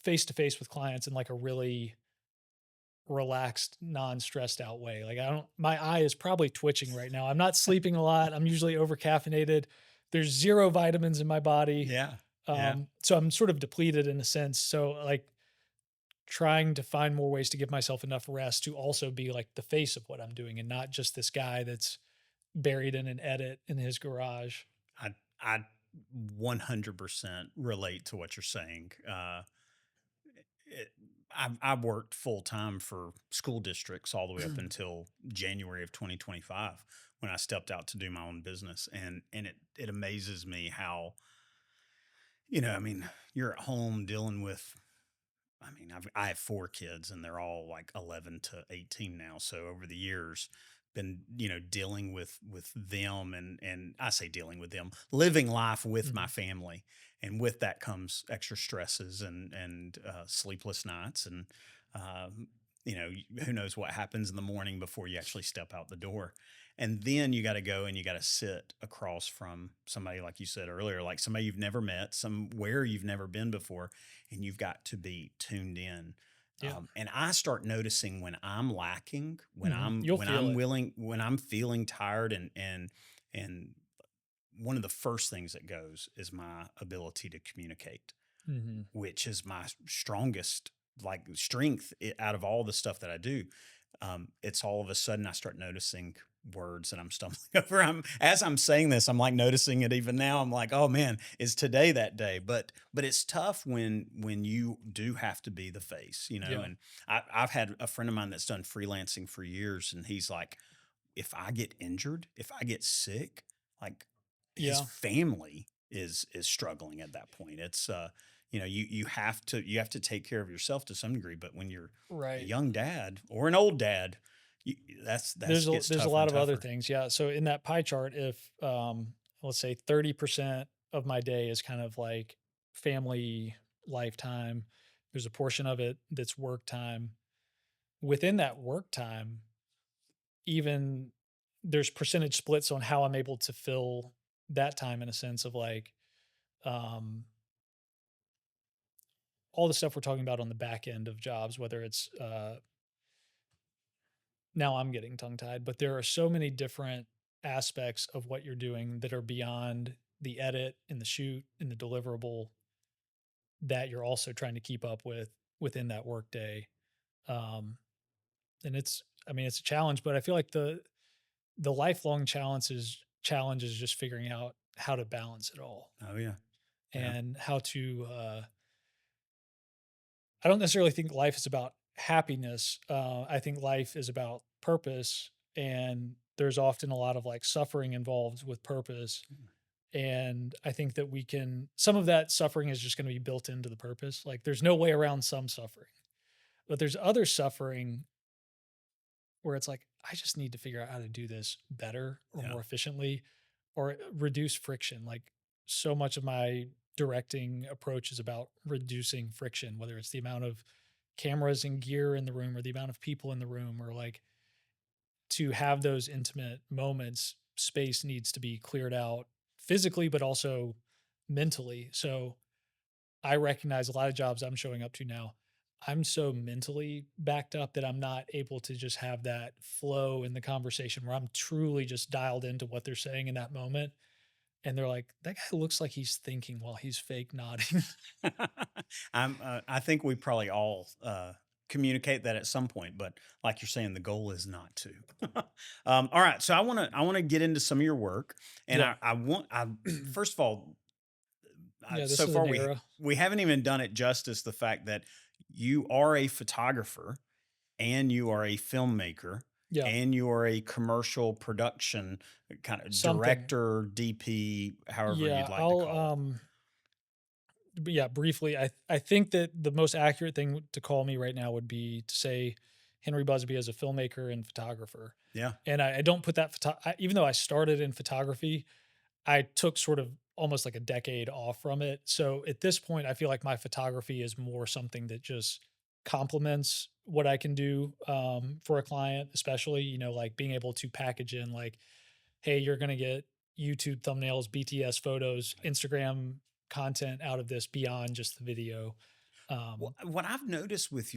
face to face with clients in like a really relaxed, non-stressed out way. Like I don't my eye is probably twitching right now. I'm not sleeping a lot. I'm usually over caffeinated. There's zero vitamins in my body. Yeah. Yeah. So I'm sort of depleted in a sense. So like trying to find more ways to give myself enough rest to also be like the face of what I'm doing and not just this guy that's buried in an edit in his garage. I 100% relate to what you're saying. It, I've worked full time for school districts all the way up until January of 2025 when I stepped out to do my own business, and it amazes me how, I mean, you're at home dealing with. I mean, I have 4 kids and they're all like 11 to 18 now. So over the years, been dealing with them, and I say dealing with them, living life with my Mhm. family, and with that comes extra stresses and sleepless nights, and who knows what happens in the morning before you actually step out the door. And then you got to go and you got to sit across from somebody, like you said earlier, like somebody you've never met, somewhere you've never been before, and you've got to be tuned in. Yeah. And I start noticing when I'm lacking, You'll when feel I'm it. willing, when I'm feeling tired, and one of the first things that goes is my ability to communicate, Mhm. which is my strongest like strength out of all the stuff that I do. It's all of a sudden I start noticing words that I'm stumbling over. As I'm saying this, I'm like noticing it even now. I'm like, oh man, is today that day? But it's tough when you do have to be the face, Yeah. And I've had a friend of mine that's done freelancing for years, and he's like, if I get injured, if I get sick, like his Yeah. family is struggling at that point. It's you have to take care of yourself to some degree, but when you're a Right. young dad or an old dad, you, that's gets There's a tougher lot and of other tougher. things. Yeah. So in that pie chart, if let's say 30% of my day is kind of like family lifetime, there's a portion of it that's work time. Within that work time, even there's percentage splits on how I'm able to fill that time in a sense of like um all the stuff we're talking about on the back end of jobs, whether it's now I'm getting tongue tied, but there are so many different aspects of what you're doing that are beyond. the edit and the shoot and the deliverable that you're also trying to keep up with within that workday. Um, and it's, I mean, it's a challenge, but I feel like the lifelong challenge is just figuring out how to balance it all Oh yeah. Yeah. and how to. I don't necessarily think life is about happiness. I think life is about purpose, and there's often a lot of like suffering involved with purpose. And I think that we can, some of that suffering is just going to be built into the purpose. Like there's no way around some suffering, but there's other suffering where it's like, I just need to figure out how to do this better or Yeah. more efficiently or reduce friction. Like so much of my directing approach is about reducing friction, whether it's the amount of cameras and gear in the room or the amount of people in the room, or like to have those intimate moments, space needs to be cleared out physically, but also mentally. So I recognize a lot of jobs I'm showing up to now. I'm so mentally backed up that I'm not able to just have that flow in the conversation where I'm truly just dialed into what they're saying in that moment. And they're like, that guy looks like he's thinking while he's fake nodding. I think we probably all communicate that at some point, but like you're saying, the goal is not to. All right, so I want to get into some of your work, and Yeah. I want I first of all, Yeah. This so is far an era. we haven't even done it justice. The fact that you are a photographer and you are a filmmaker Yeah. and you are a commercial production kind of Something. director, DP, however you'd Yeah. like to call it. But yeah, briefly, I think that the most accurate thing to call me right now would be to say Henry Busby as a filmmaker and photographer. Yeah. And I don't put that even though I started in photography, I took sort of almost like a decade off from it. So at this point, I feel like my photography is more something that just complements what I can do for a client, especially, like being able to package in like, hey, you're going to get YouTube thumbnails, BTS photos, Instagram content out of this beyond just the video. Well, Um, what I've noticed with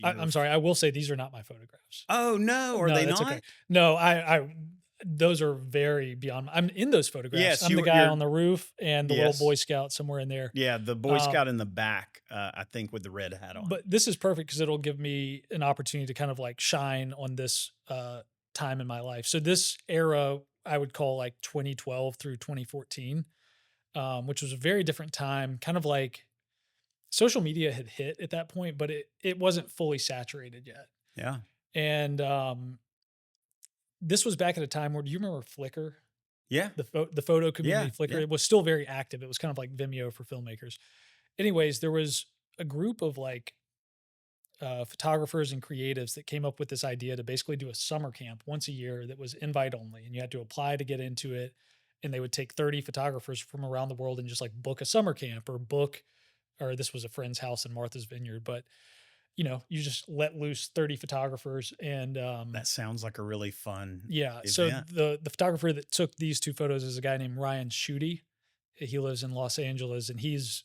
I'm sorry, I will say these are not my photographs. oh no, are No, they that's okay. not? No, those are very beyond. I'm in those photographs. Yes, I'm the guy you're on the roof and the little Boy yes. Scout somewhere in there. Yeah, the Boy Um, Scout in the back, I think with the red hat on. but this is perfect because it'll give me an opportunity to kind of like shine on this time in my life. So this era I would call like 2012 through 2014, which was a very different time. Kind of like social media had hit at that point, but it wasn't fully saturated yet. Yeah. And this was back at a time where, do you remember Flickr? Yeah. The photo Yeah. community Flickr, Yeah. it was still very active. It was kind of like Vimeo for filmmakers. Anyways, there was a group of like photographers and creatives that came up with this idea to basically do a summer camp once a year that was invite only, and you had to apply to get into it. And they would take 30 photographers from around the world and just like book a summer camp or book, or this was a friend's house in Martha's Vineyard, but you just let loose 30 photographers and That sounds like a really fun yeah. So event. the photographer that took these two photos is a guy named Ryan Schutte. He lives in Los Angeles, and he's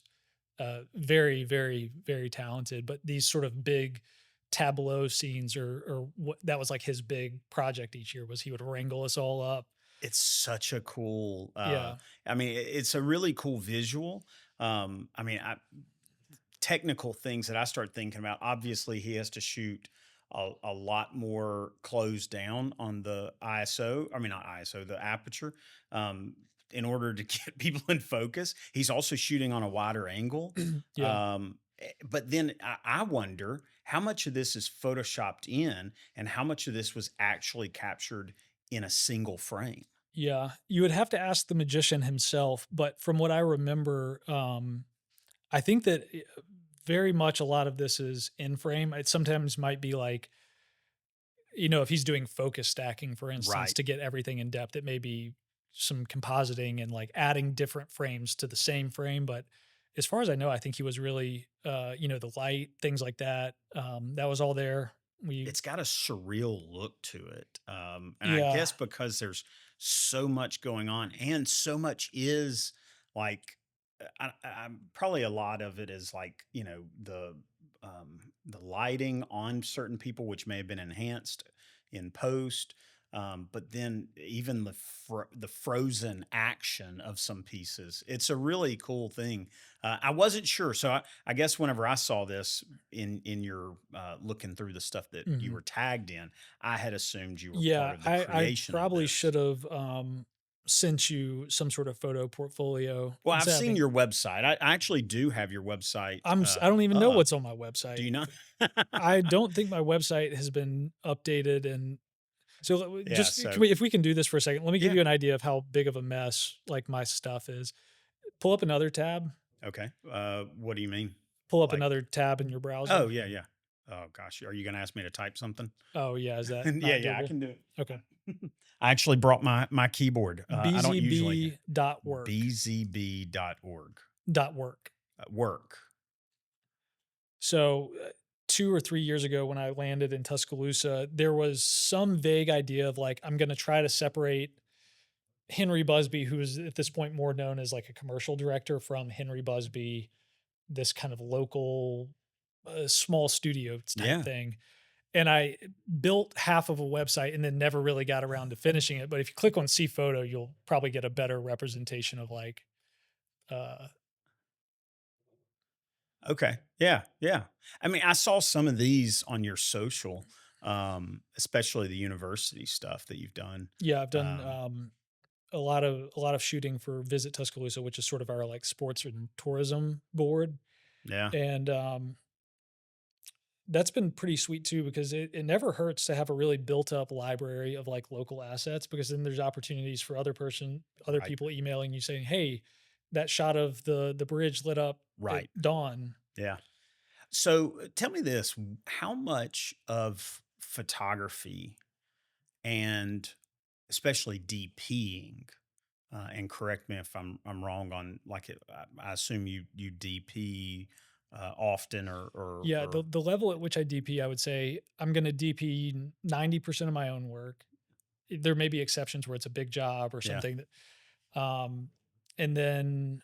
very, very, very talented. But these sort of big tableau scenes, or what that was like his big project each year, was he would wrangle us all up. It's such a cool, Yeah. I mean, it's a really cool visual. I mean, technical things that I start thinking about. Obviously, he has to shoot a lot more closed down on the ISO. I mean, not ISO, the aperture, in order to get people in focus. He's also shooting on a wider angle. Yeah. But then I wonder how much of this is photoshopped in and how much of this was actually captured in a single frame. Yeah. You would have to ask the magician himself, but from what I remember, I think that very much a lot of this is in frame. It sometimes might be like, if he's doing focus stacking, for instance, Right. to get everything in depth, it may be some compositing and like adding different frames to the same frame. But as far as I know, I think he was really, the light, things like that. That was all there. We, It's got a surreal look to it. And I yeah, guess because there's so much going on and so much is like, probably a lot of it is like, the lighting on certain people, which may have been enhanced in post. but then even the frozen action of some pieces, it's a really cool thing. I wasn't sure, so I guess whenever I saw this in your looking through the stuff that you Mhm. were tagged in, I had assumed you were part Yeah, of the I creation of probably this. should have, sent you some sort of photo portfolio Well, I've instead seen having your website. I actually do have your website I don't even know up. what's on my Do website. you know? I don't think my website has been updated, and so Yeah. just So can we if we can do this for a second, let me give yeah. you an idea of how big of a mess, like, my stuff is. Pull up another tab. Okay. What do you mean? Pull up Like, another tab in your oh browser. yeah, yeah. Oh gosh, are you going to ask me to type something? Oh, yeah, is that Yeah, not yeah, I doable? can do it. Okay. I actually brought my keyboard. I don't usually bzb.work. bzb.org. Dot work. Work. So, 2 or 3 years ago when I landed in Tuscaloosa, there was some vague idea of, like, I'm gonna try to separate Henry Busby, who is at this point more known as, like, a commercial director, from Henry Busby, this kind of local, small studio type Yeah. thing, and I built half of a website and then never really got around to finishing it, but if you click on see photo, you'll probably get a better representation of, like, uh Okay. Yeah, yeah. I mean, I saw some of these on your social, especially the university stuff that you've done. yeah, I've done, Um, a lot of shooting for Visit Tuscaloosa, which is sort of our, like, sports and tourism board, yeah. and, that's been pretty sweet too because it never hurts to have a really built up library of, like, local assets, because then there's opportunities for other Right. people emailing you saying, "Hey, that shot of the bridge lit up at Right. dawn." Yeah. So tell me this, how much of photography and especially DPing, and correct me if I'm wrong on like I assume you DP often Yeah, or the level at which I DP, I would say I'm gonna DP 90% of my own work. There may be exceptions where it's a big job or yeah. something that, and then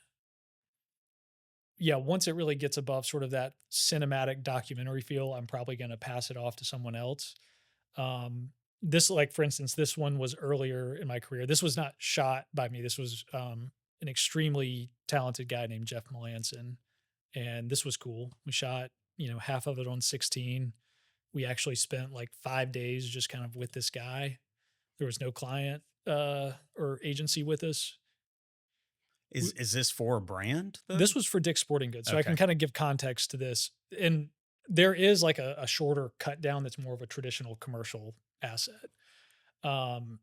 yeah, once it really gets above sort of that cinematic documentary feel, I'm probably gonna pass it off to someone else. This, like, for instance, this one was earlier in my career. This was not shot by me. This was, an extremely talented guy named Jeff Melanson, and this was cool. We shot, half of it on 16. We actually spent like 5 days just kind of with this guy. There was no client, or agency with us. Is this for a brand though? This was for Dick's Sporting Goods, so I can Okay. kinda give context to this, and there is, like, a shorter cut down that's more of a traditional commercial asset. Um,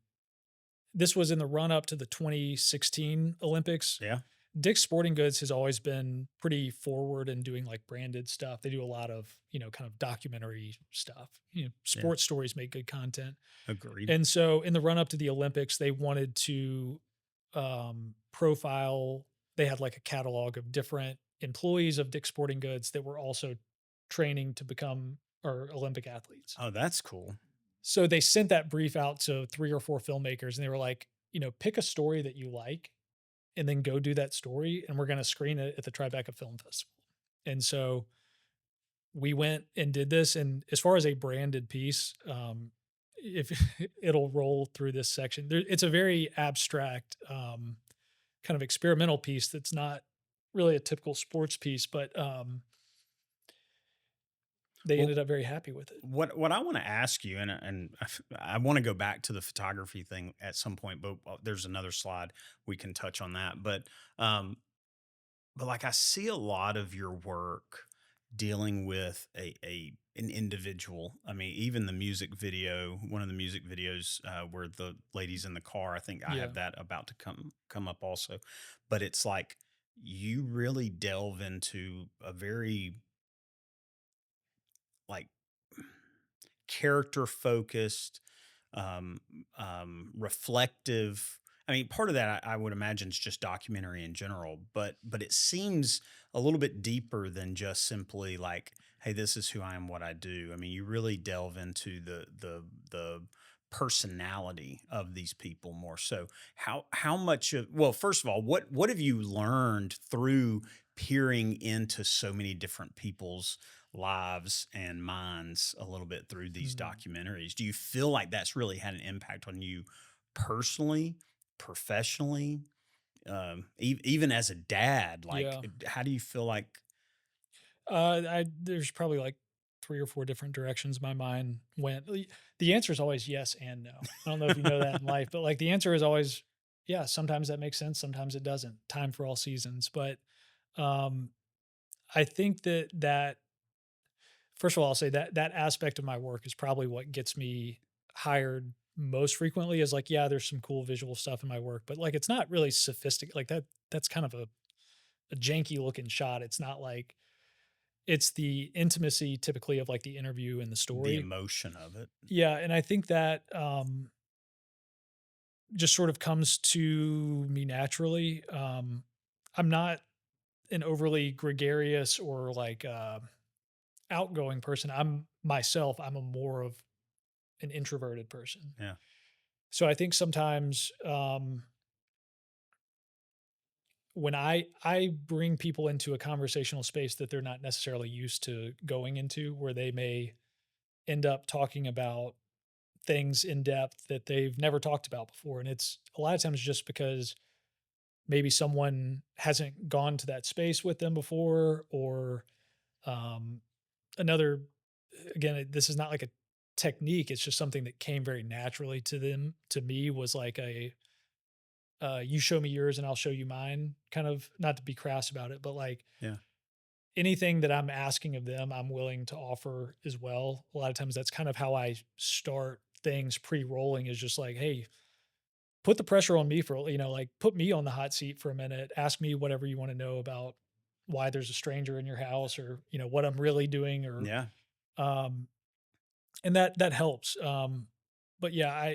this was in the run-up to the 2016 Olympics. Yeah. Dick's Sporting Goods has always been pretty forward in doing, like, branded stuff. They do a lot of, kind of documentary stuff. Yeah. Sports stories make good content, Agreed. and so in the run-up to the Olympics, they wanted to, profile. They had like a catalog of different employees of Dick's Sporting Goods that were also training to become or Olympic athletes. Oh, that's cool. So they sent that brief out to 3 or 4 filmmakers and they were like, pick a story that you like and then go do that story and we're going to screen it at the Tribeca Film Festival. And so we went and did this, and as far as a branded piece, if it'll roll through this section, it's a very abstract, kind of experimental piece that's not really a typical sports piece, but they Well, ended up very happy with it. what I want to ask you, and I want to go back to the photography thing at some point, but there's another slide we can touch on that. Um, but like I see a lot of your work dealing with a an individual. I mean, even the music video, one of the music videos where the lady's in the car. I think I Yeah. have that about to come up also, but it's like you really delve into a very like character focused, um, reflective. I mean, part of that I would imagine is just documentary in general, but it seems a little bit deeper than just simply like, hey, this is who I am, what I do. I mean, you really delve into the personality of these people more. So how much of well, first of all, what have you learned through peering into so many different people's lives and minds a little bit through these Mm, documentaries. Do you feel like that's really had an impact on you personally, professionally, even as a dad? Like, yeah. how do you feel like? There's probably like 3 or 4 different directions my mind went. The answer is always yes and no. I don't know if you know that in life, but, like, the answer is always, yeah, sometimes that makes sense, sometimes it doesn't. Time for all seasons, but, um, I think that first of all, I'll say that that aspect of my work is probably what gets me hired most frequently is, like, yeah, there's some cool visual stuff in my work, but, like, it's not really sophisticated. Like, that's kind of a janky looking shot. It's not like it's the intimacy typically of, like, the interview and the The story. emotion of it. Yeah, and I think that, just sort of comes to me naturally. I'm not an overly gregarious or, like, outgoing person. I'm a more of an introverted person. Yeah. So I think sometimes, when I bring people into a conversational space that they're not necessarily used to going into, where they may end up talking about things in depth that they've never talked about before. And it's a lot of times just because maybe someone hasn't gone to that space with them before, or um, another, again, this is not like a technique. It's just something that came very naturally to them. To me, was like a you show me yours and I'll show you mine kind of, not to be crass about it, but like Yeah. anything that I'm asking of them, I'm willing to offer as well. A lot of times that's kind of how I start things pre-rolling, is just like, hey, put the pressure on me for, like, put me on the hot seat for a minute. Ask me whatever you want to know about why there's a stranger in your house, or, what I'm really doing, or, Yeah. um, and that helps. But yeah,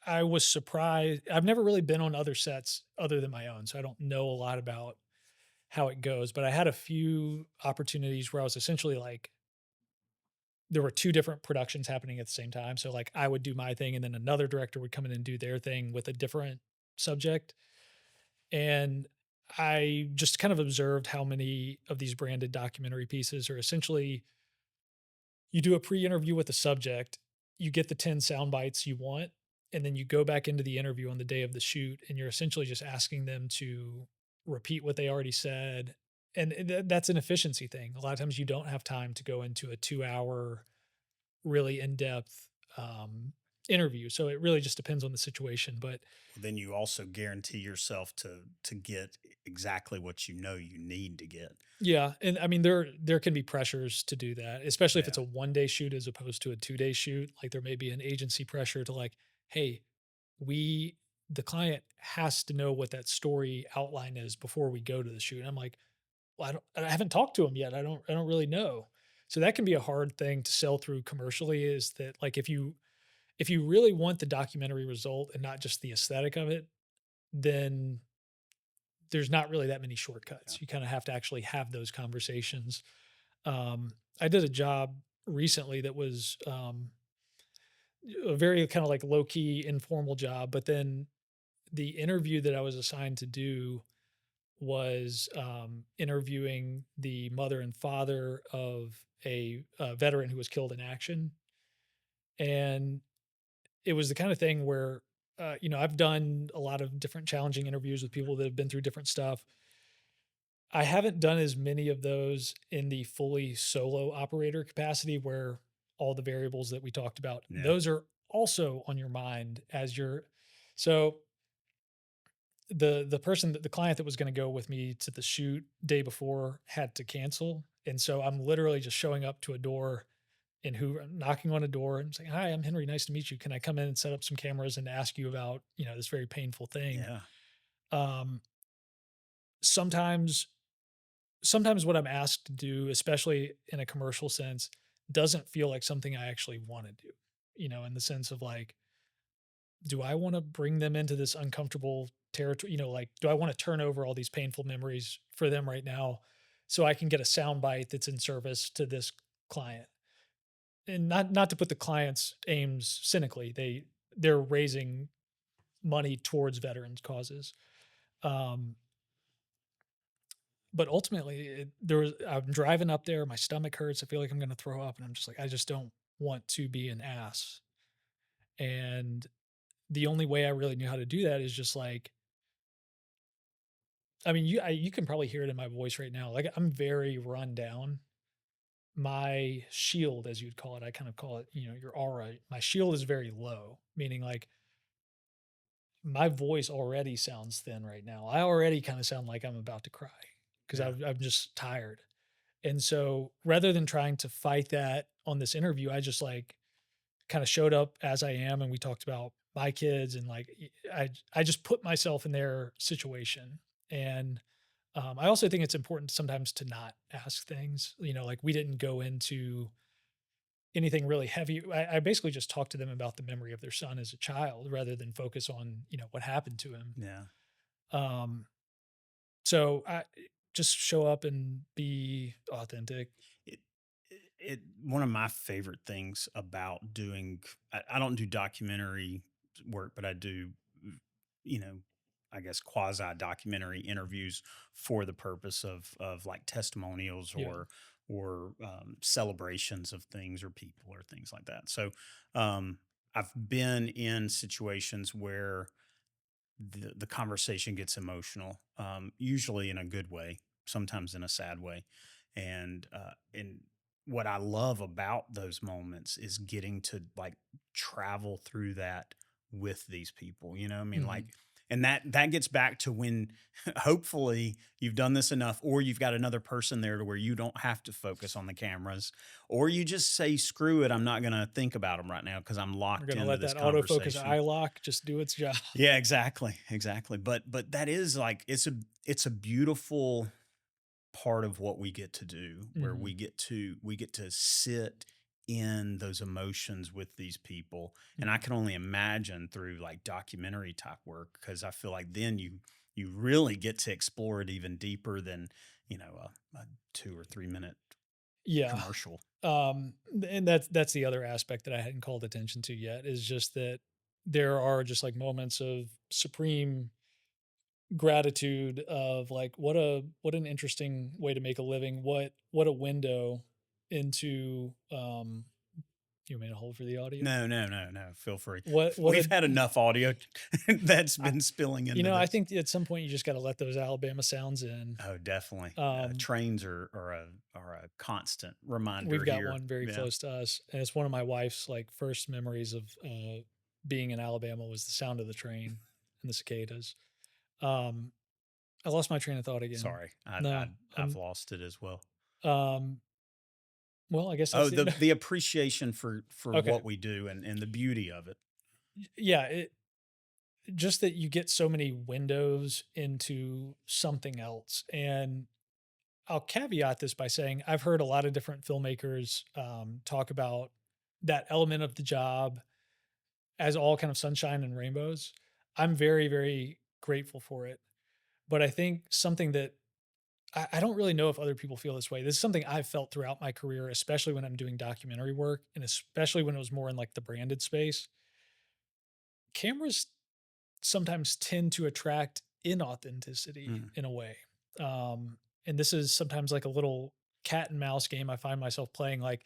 I was surprised. I've never really been on other sets other than my own, so I don't know a lot about how it goes. But I had a few opportunities where I was essentially like, there were 2 different productions happening at the same time. So, like, I would do my thing, and then another director would come in and do their thing with a different subject. And I just kind of observed how many of these branded documentary pieces are essentially, you do a pre-interview with the subject, you get the 10 sound bites you want, and then you go back into the interview on the day of the shoot, and you're essentially just asking them to repeat what they already said. And that's an efficiency thing. A lot of times you don't have time to go into a 2-hour, really in-depth, interview. So it really just depends on the situation. But Well, then you also guarantee yourself to get exactly what you know you need to get. yeah, and I mean, there can be pressures to do that, especially if it's Yeah. a 1-day shoot as opposed to a 2-day shoot. Like, there may be an agency pressure to, like, "Hey, we the client has to know what that story outline is before we go to the shoot." And I'm like, "Well, I haven't talked to him yet. I don't really know." So that can be a hard thing to sell through commercially, is that, like, if you really want the documentary result and not just the aesthetic of it, then there's not really that many Yeah. shortcuts. You kinda have to actually have those conversations. I did a job recently that was, a very kind of like low key informal job, but then the interview that I was assigned to do was, interviewing the mother and father of a veteran who was killed in action. And it was the kind of thing where, I've done a lot of different challenging interviews with people that have been through different stuff. I haven't done as many of those in the fully solo operator capacity, where all the variables that we talked about, Yeah. those are also on your mind as you're, so the person that the client that was going to go with me to the shoot day before had to cancel. And so I'm literally just showing up to a door, and who knocking on a door and saying, "Hi, I'm Henry. Nice to meet you. Can I come in and set up some cameras and ask you about, this very painful thing?" Yeah. Um, sometimes sometimes what I'm asked to do, especially in a commercial sense, doesn't feel like something I actually want to do, in the sense of, like, do I want to bring them into this uncomfortable territory? Like, do I want to turn over all these painful memories for them right now so I can get a sound bite that's in service to this client? And not to put the client's aims cynically, they're raising money towards veterans causes. Um, but ultimately, I'm driving up there, my stomach hurts, I feel like I'm gonna throw up, and I'm just like, I just don't want to be an ass, and the only way I really knew how to do that is just like, I mean, you can probably hear it in my voice right now, like, I'm very run down. My shield, as you'd call it, I kind of call it, your aura. My shield is very low, meaning like my voice already sounds thin right now. I already kind of sound like I'm about to cry because Yeah. I'm just tired. And so rather than trying to fight that on this interview, I just like kind of showed up as I am, and we talked about my kids, and like I just put myself in their situation. And I also think it's important sometimes to not ask things. Like we didn't go into anything really heavy. I basically just talked to them about the memory of their son as a child rather than focus on, what happened to him. Yeah. Um, so I just show up and be authentic. It, one of my favorite things about doing, I don't do documentary work, but I do, you know, I guess quasi documentary interviews for the purpose of like testimonials Yeah. or celebrations of things or people or things like that. So um, I've been in situations where the conversation gets emotional, usually in a good way, sometimes in a sad way, and what I love about those moments is getting to like travel through that with these people. You know, what I mean, Mhm. like, and that gets back to when hopefully you've done this enough, or you've got another person there to where you don't have to focus on the cameras, or you just say, "Screw it, I'm not going to think about them right now because I'm We're locked gonna into let this that autofocus conversation." eye lock just do its job. Yeah, exactly, exactly. But that is like it's a beautiful part of what we get to do, where Mhm. we get to sit in those emotions with these people. And I Mhm. can only imagine through like documentary type work, because I feel like then you really get to explore it even deeper than, a 2 or 3 minute Yeah. commercial. And that's the other aspect that I hadn't called attention to yet is just that there are just like moments of supreme gratitude of like what an interesting way to make a living. What a window into you made a hold for the audio. No, no, no, no. Feel free. What We've a had enough audio that's I, been spilling into I this. think at some point you just got to let those Alabama sounds in. Oh, definitely. Um Trains are a constant we've reminder got here. one very Yeah. close to us, and it's one of my wife's like first memories of being in Alabama was the sound of the train and the cicadas. Um I lost my train of thought again. Sorry, No. I've lost it as well. Um well, I guess Oh, that's the it. the appreciation for Okay. what we do and the beauty of it. Yeah, just that you get so many windows into something else. And I'll caveat this by saying I've heard a lot of different filmmakers talk about that element of the job as all kind of sunshine and rainbows. I'm very, very grateful for it. But I think something that I don't really know if other people feel this way. This is something I've felt throughout my career, especially when I'm doing documentary work and especially when it was more in like the branded space. Cameras sometimes tend to attract inauthenticity Mm, in a way. And this is sometimes like a little cat and mouse game I find myself playing. Like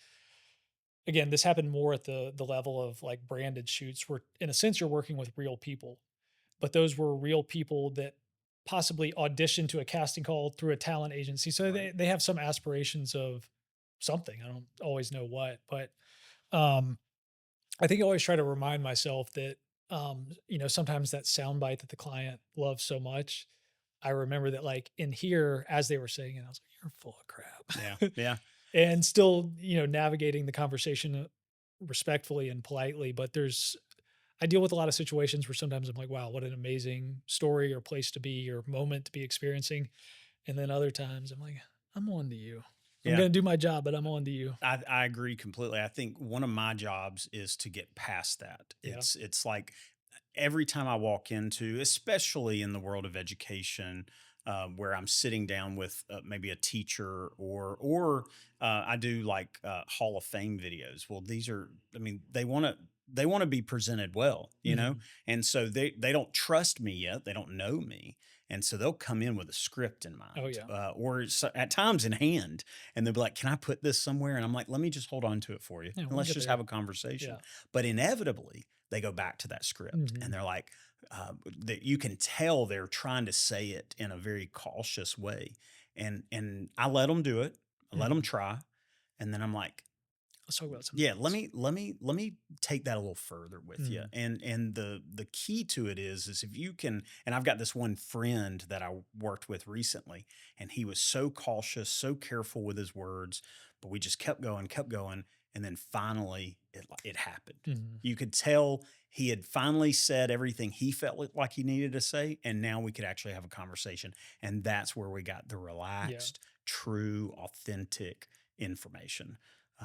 again, this happened more at the level of like branded shoots where in a sense you're working with real people, but those were real people that possibly auditioned to a casting call through a talent agency. So right. they have some aspirations of something. I don't always know what, but um I think I always try to remind myself that, sometimes that soundbite that the client loves so much, I remember that, like, in here, as they were saying it, I was like, "You're full of Yeah. crap." Yeah. And still, navigating the conversation, respectfully and politely, but I deal with a lot of situations where sometimes I'm like, "Wow, what an amazing story or place to be or moment to be experiencing," and then other times I'm like, "I'm on to you. I'm Yeah. gonna do my job, but I'm on to you." I agree completely. I think one of my jobs is to get past that. Yeah. It's like every time I walk into, especially in the world of education, where I'm sitting down with maybe a teacher or I do like Hall of Fame videos. Well, these are, I mean, they want to. they want to be presented well, you know? Mhm. And so they don't trust me yet. They don't know me. And so they'll come in with a script in Oh, mind, yeah. or at times in hand, and they'll be like, "Can I put this somewhere?" And I'm like, "Let me just hold on to it for you, Yeah, and we'll let's get just have there. a conversation." Yeah. But inevitably, they go back to that script, and Mhm. they're like, that you can tell they're trying to say it in a very cautious way, and I let them do it. I let them Mhm. try, and then I'm like, Let's talk about something yeah, let else. me let me take that a little further with you. Mhm. And the key to it is if you can, and I've got this one friend that I worked with recently, and he was so cautious, so careful with his words, but we just kept going, and then finally it happened. Mhm. You could tell he had finally said everything he felt like he needed to say, and now we could actually have a conversation. And that's where we got the Yeah. relaxed, true, authentic information.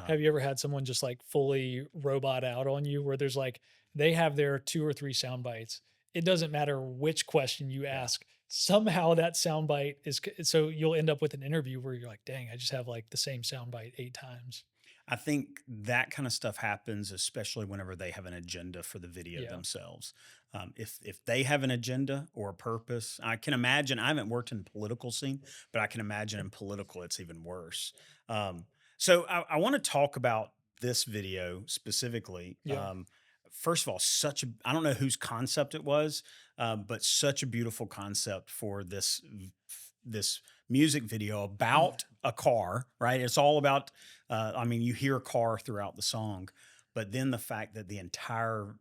Have you ever had someone just, like, fully robot out on you where there's, like they have their 2 or 3 sound bites. It doesn't matter which question you Yeah. ask, somehow that sound bite is c so you'll end up with an interview where you're like, "Dang, I just have, like, the same sound bite 8 times." I think that kind of stuff happens, especially whenever they have an agenda for the video Yeah. themselves. If they have an agenda or a purpose, I can imagine. I haven't worked in the political scene, but I can imagine in political it's even worse. Um, so I want to talk about this video specifically. Yeah. First of all, I don't know whose concept it was, but such a beautiful concept for this music video Mhm. about a car, right? It's all about, I mean, you hear car throughout the song, but then the fact that the entire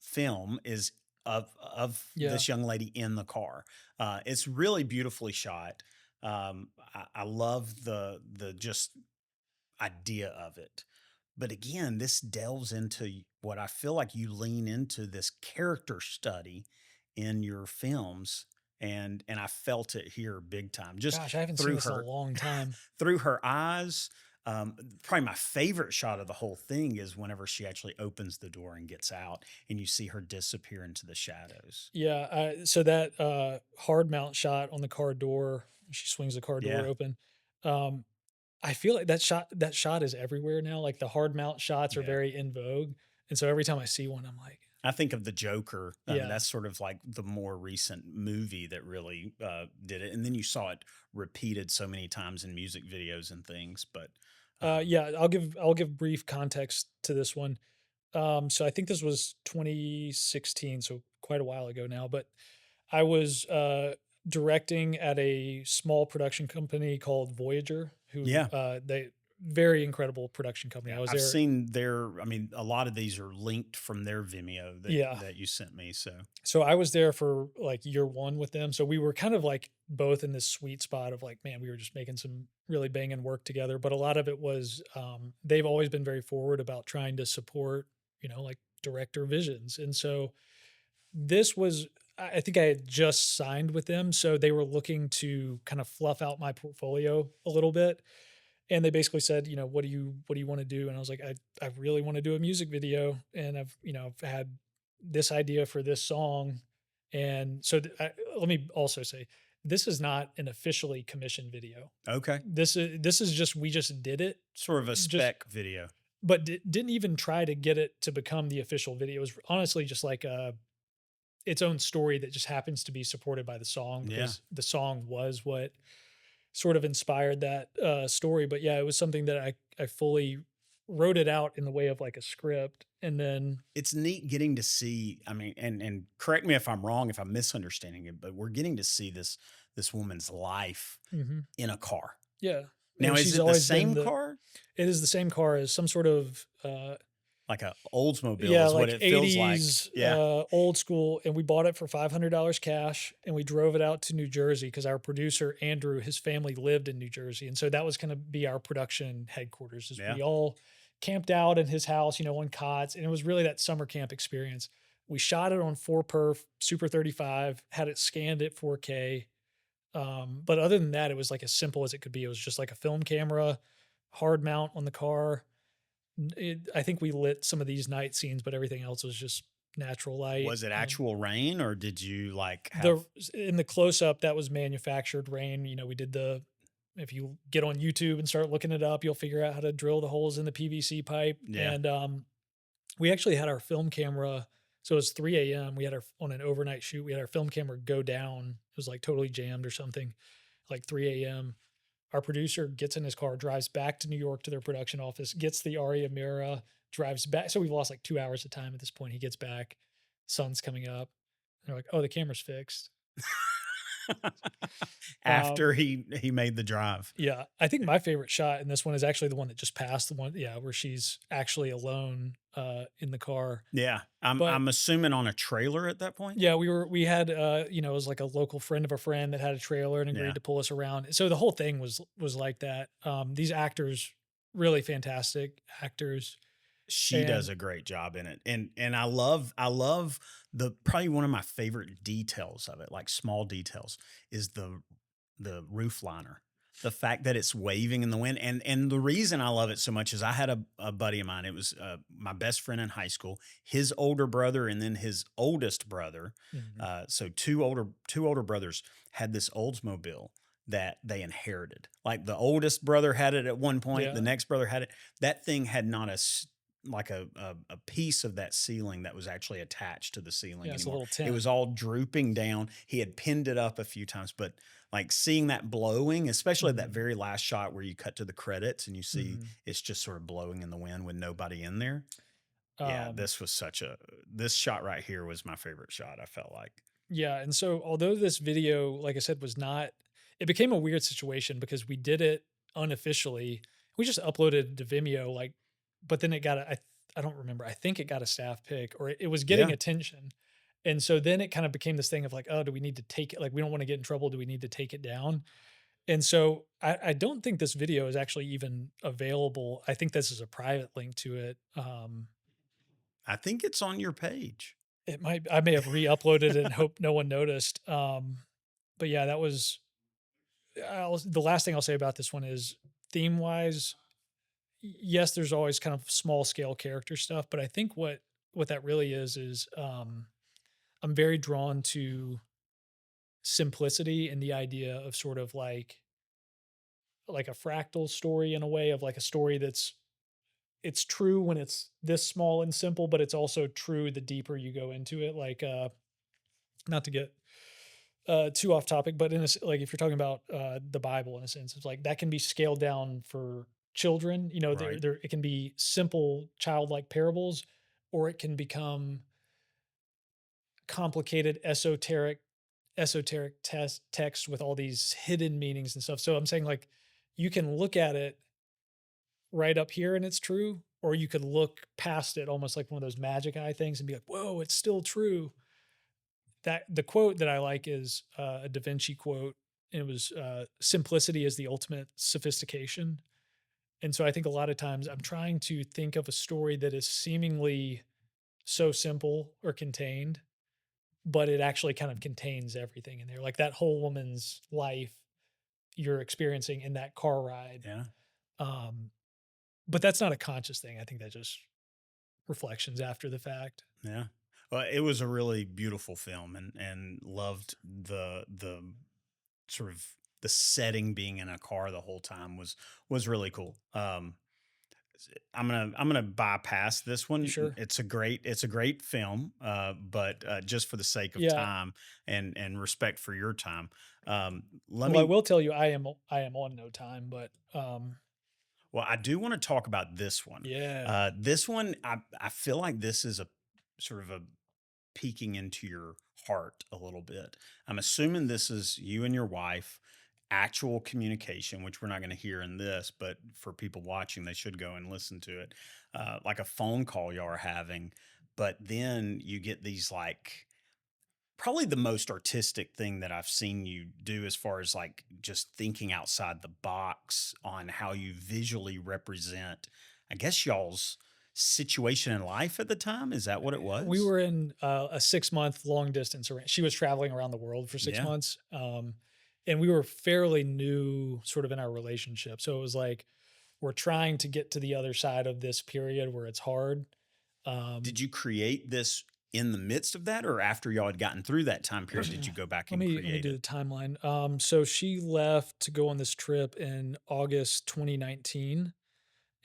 film is of Yeah. this young lady in the car. It's really beautifully shot. I love the just idea of it. But again, this delves into what I feel like you lean into this character study in your films, and I felt it here big time. Just Gosh, I haven't seen through this in a her long time. through her eyes. Probably my favorite shot of the whole thing is whenever she actually opens the door and gets out, and you see her disappear into the shadows. Yeah, so that, hard mount shot on the car door, she swings the car door Yeah, open, um, I feel like that shot is everywhere now, like, the hard mount shots are yeah. very in vogue, and so every time I see one, I'm like I think of the Joker. yeah. That's sort of like the more recent movie that really did it, and then you saw it repeated so many times in music videos and things. But Yeah, I'll give brief context to this one. So I think this was 2016, so quite a while ago now, but I was, directing at a small production company called Voyager, who, yeah, they very incredible production company. yeah, I was I've there seen their. I mean, a lot of these are linked from their Vimeo that yeah. you sent me. So So I was there for, like, year 1 with them, so we were kind of, like, both in this sweet spot of, like, man, we were just making some really banging work together, but a lot of it was, they've always been very forward about trying to support, like, director visions, and so this was I think I had just signed with them, so they were looking to kind of fluff out my portfolio a little bit, and they basically said, "What do you wanna do?" And I was like, "I really wanna do a music video, and I've had this idea for this song." And so let me also say, this is not an officially commissioned video. okay, This is just we just did it, sort of a just spec video. but didn't even try to get it to become the official video. It was honestly just like, its own story that just happens to be supported by the song Yeah, because the song was what sort of inspired that, story, but yeah, it was something that I fully wrote it out in the way of, like, a script, and then it's neat getting to see. I mean, and correct me if I'm wrong, if I'm misunderstanding it, but we're getting to see this woman's life mhm, in a car. yeah, Now, and is she's it the always been same the car? it is the same car as some sort of, Like a Oldsmobile yeah, is what like it feels like. 80s, Yeah. old school, and we bought it for $500 cash, and we drove it out to New Jersey because our producer, Andrew, his family lived in New Jersey, and so that was gonna be our production headquarters, is Yeah. we all camped out in his house, on cots, and it was really that summer camp experience. We shot it on 4 perf, Super 35, had it scanned at 4K, but other than that, it was, like, as simple as it could be. It was just like a film camera, hard mount on the car, I think we lit some of these night scenes, but everything else was just natural light. Was it actual rain or did you like The have in the close up that was manufactured rain. We did the if you get on YouTube and start looking it up, you'll figure out how to drill the holes in the PVC pipe. yeah. And we actually had our film camera. So it was 3 a.m. We had our on an overnight shoot. We had our film camera go down. It was like totally jammed or something, like 3 a.m. Our producer gets in his car, drives back to New York to their production office, gets the Aria Mira, drives back. So we've lost like 2 hours of time at this point. He gets back, sun's coming up. And they're like, oh, the camera's fixed. After Um, he made the drive. yeah, I think my favorite shot in this one is actually the one that just passed, the one, yeah, where she's actually alone in the car. Yeah, I'm But I'm assuming on a trailer at that point? yeah, we had, it was like a local friend of a friend that had a trailer and agreed Yeah. to pull us around. So the whole thing was like that. These actors, really fantastic actors, She does and a great job in it, and I love the probably one of my favorite details of it, like small details, is the roof liner. The fact that it's waving in the wind, and the reason I love it so much is I had a buddy of mine. It was my best friend in high school, his older brother, and then his oldest brother. Mhm. So two older brothers had this Oldsmobile that they inherited. Like the oldest brother had it at one point, the Yeah, next brother had it. That thing had not like a piece of that ceiling that was actually attached to the ceiling yeah, it's a anymore. little It tent. was all drooping down. He had pinned it up a few times, but like seeing that blowing, especially that Mhm, very last shot where you cut to the credits and you see mhm. it's just sort of blowing in the wind with nobody in there. Yeah, Um, this shot right here was my favorite shot, I felt like. yeah, and so although this video, like I said, was not, it became a weird situation because we did it unofficially. We just uploaded it to Vimeo, like, but then it got I don't remember. I think it got a staff pick or it was getting Yeah, attention. And so then it kind of became this thing of like, oh, do we need to take it? Like, we don't want to get in trouble. Do we need to take it down? And so I don't think this video is actually even available. I think this is a private link to it. I think it's on your page. It might, I may have re-uploaded it and hope no one noticed. But yeah, that was, the last thing I'll say about this one is theme wise, yes, there's always kind of small scale character stuff, but I think what that really is I'm very drawn to simplicity and the idea of sort of like a fractal story in a way of like a story that's it's true when it's this small and simple, but it's also true the deeper you go into it. Like not to get too off topic, but like if you're talking about the Bible in a sense, it's like that can be scaled down for children. You know, Right. there it can be simple childlike parables, or it can become complicated esoteric text with all these hidden meanings and stuff. So I'm saying like you can look at it right up here and it's true, or you could look past it almost like one of those magic eye things and be like, whoa, it's still true. That the quote that I like is a Da Vinci quote. And it was simplicity is the ultimate sophistication. And so I think a lot of times I'm trying to think of a story that is seemingly so simple or contained, but it actually kind of contains everything in there. Like that whole woman's life you're experiencing in that car ride. Yeah. Um, but that's not a conscious thing. I think that just reflections after the fact. Yeah. Well, it was a really beautiful film, and loved the sort of the setting being in a car the whole time was really cool. I'm gonna bypass this You one. sure? It's a great film, but just for the sake of Yeah. time and respect for your time, let Well, I me. will tell you, I am on no time, but Well, I do want to talk about this one. yeah, This one, I feel like this is a sort of a peeking into your heart a little bit. I'm assuming this is you and your wife, actual communication, which we're not going to hear in this, but for people watching, they should go and listen to it. Like a phone call y'all are having, but then you get these like probably the most artistic thing that I've seen you do as far as like just thinking outside the box on how you visually represent, I guess, y'all's situation in life at the time. Is that what it we was? were in a 6 month long distance. She was traveling around the world for six Yeah. months, and we were fairly new, sort of in our relationship. So it was like we're trying to get to the other side of this period where it's hard. Did Um, you create this in the midst of that, or after y'all had gotten through that time period, did you go back and let me create do it? the timeline. So she left to go on this trip in August 2019,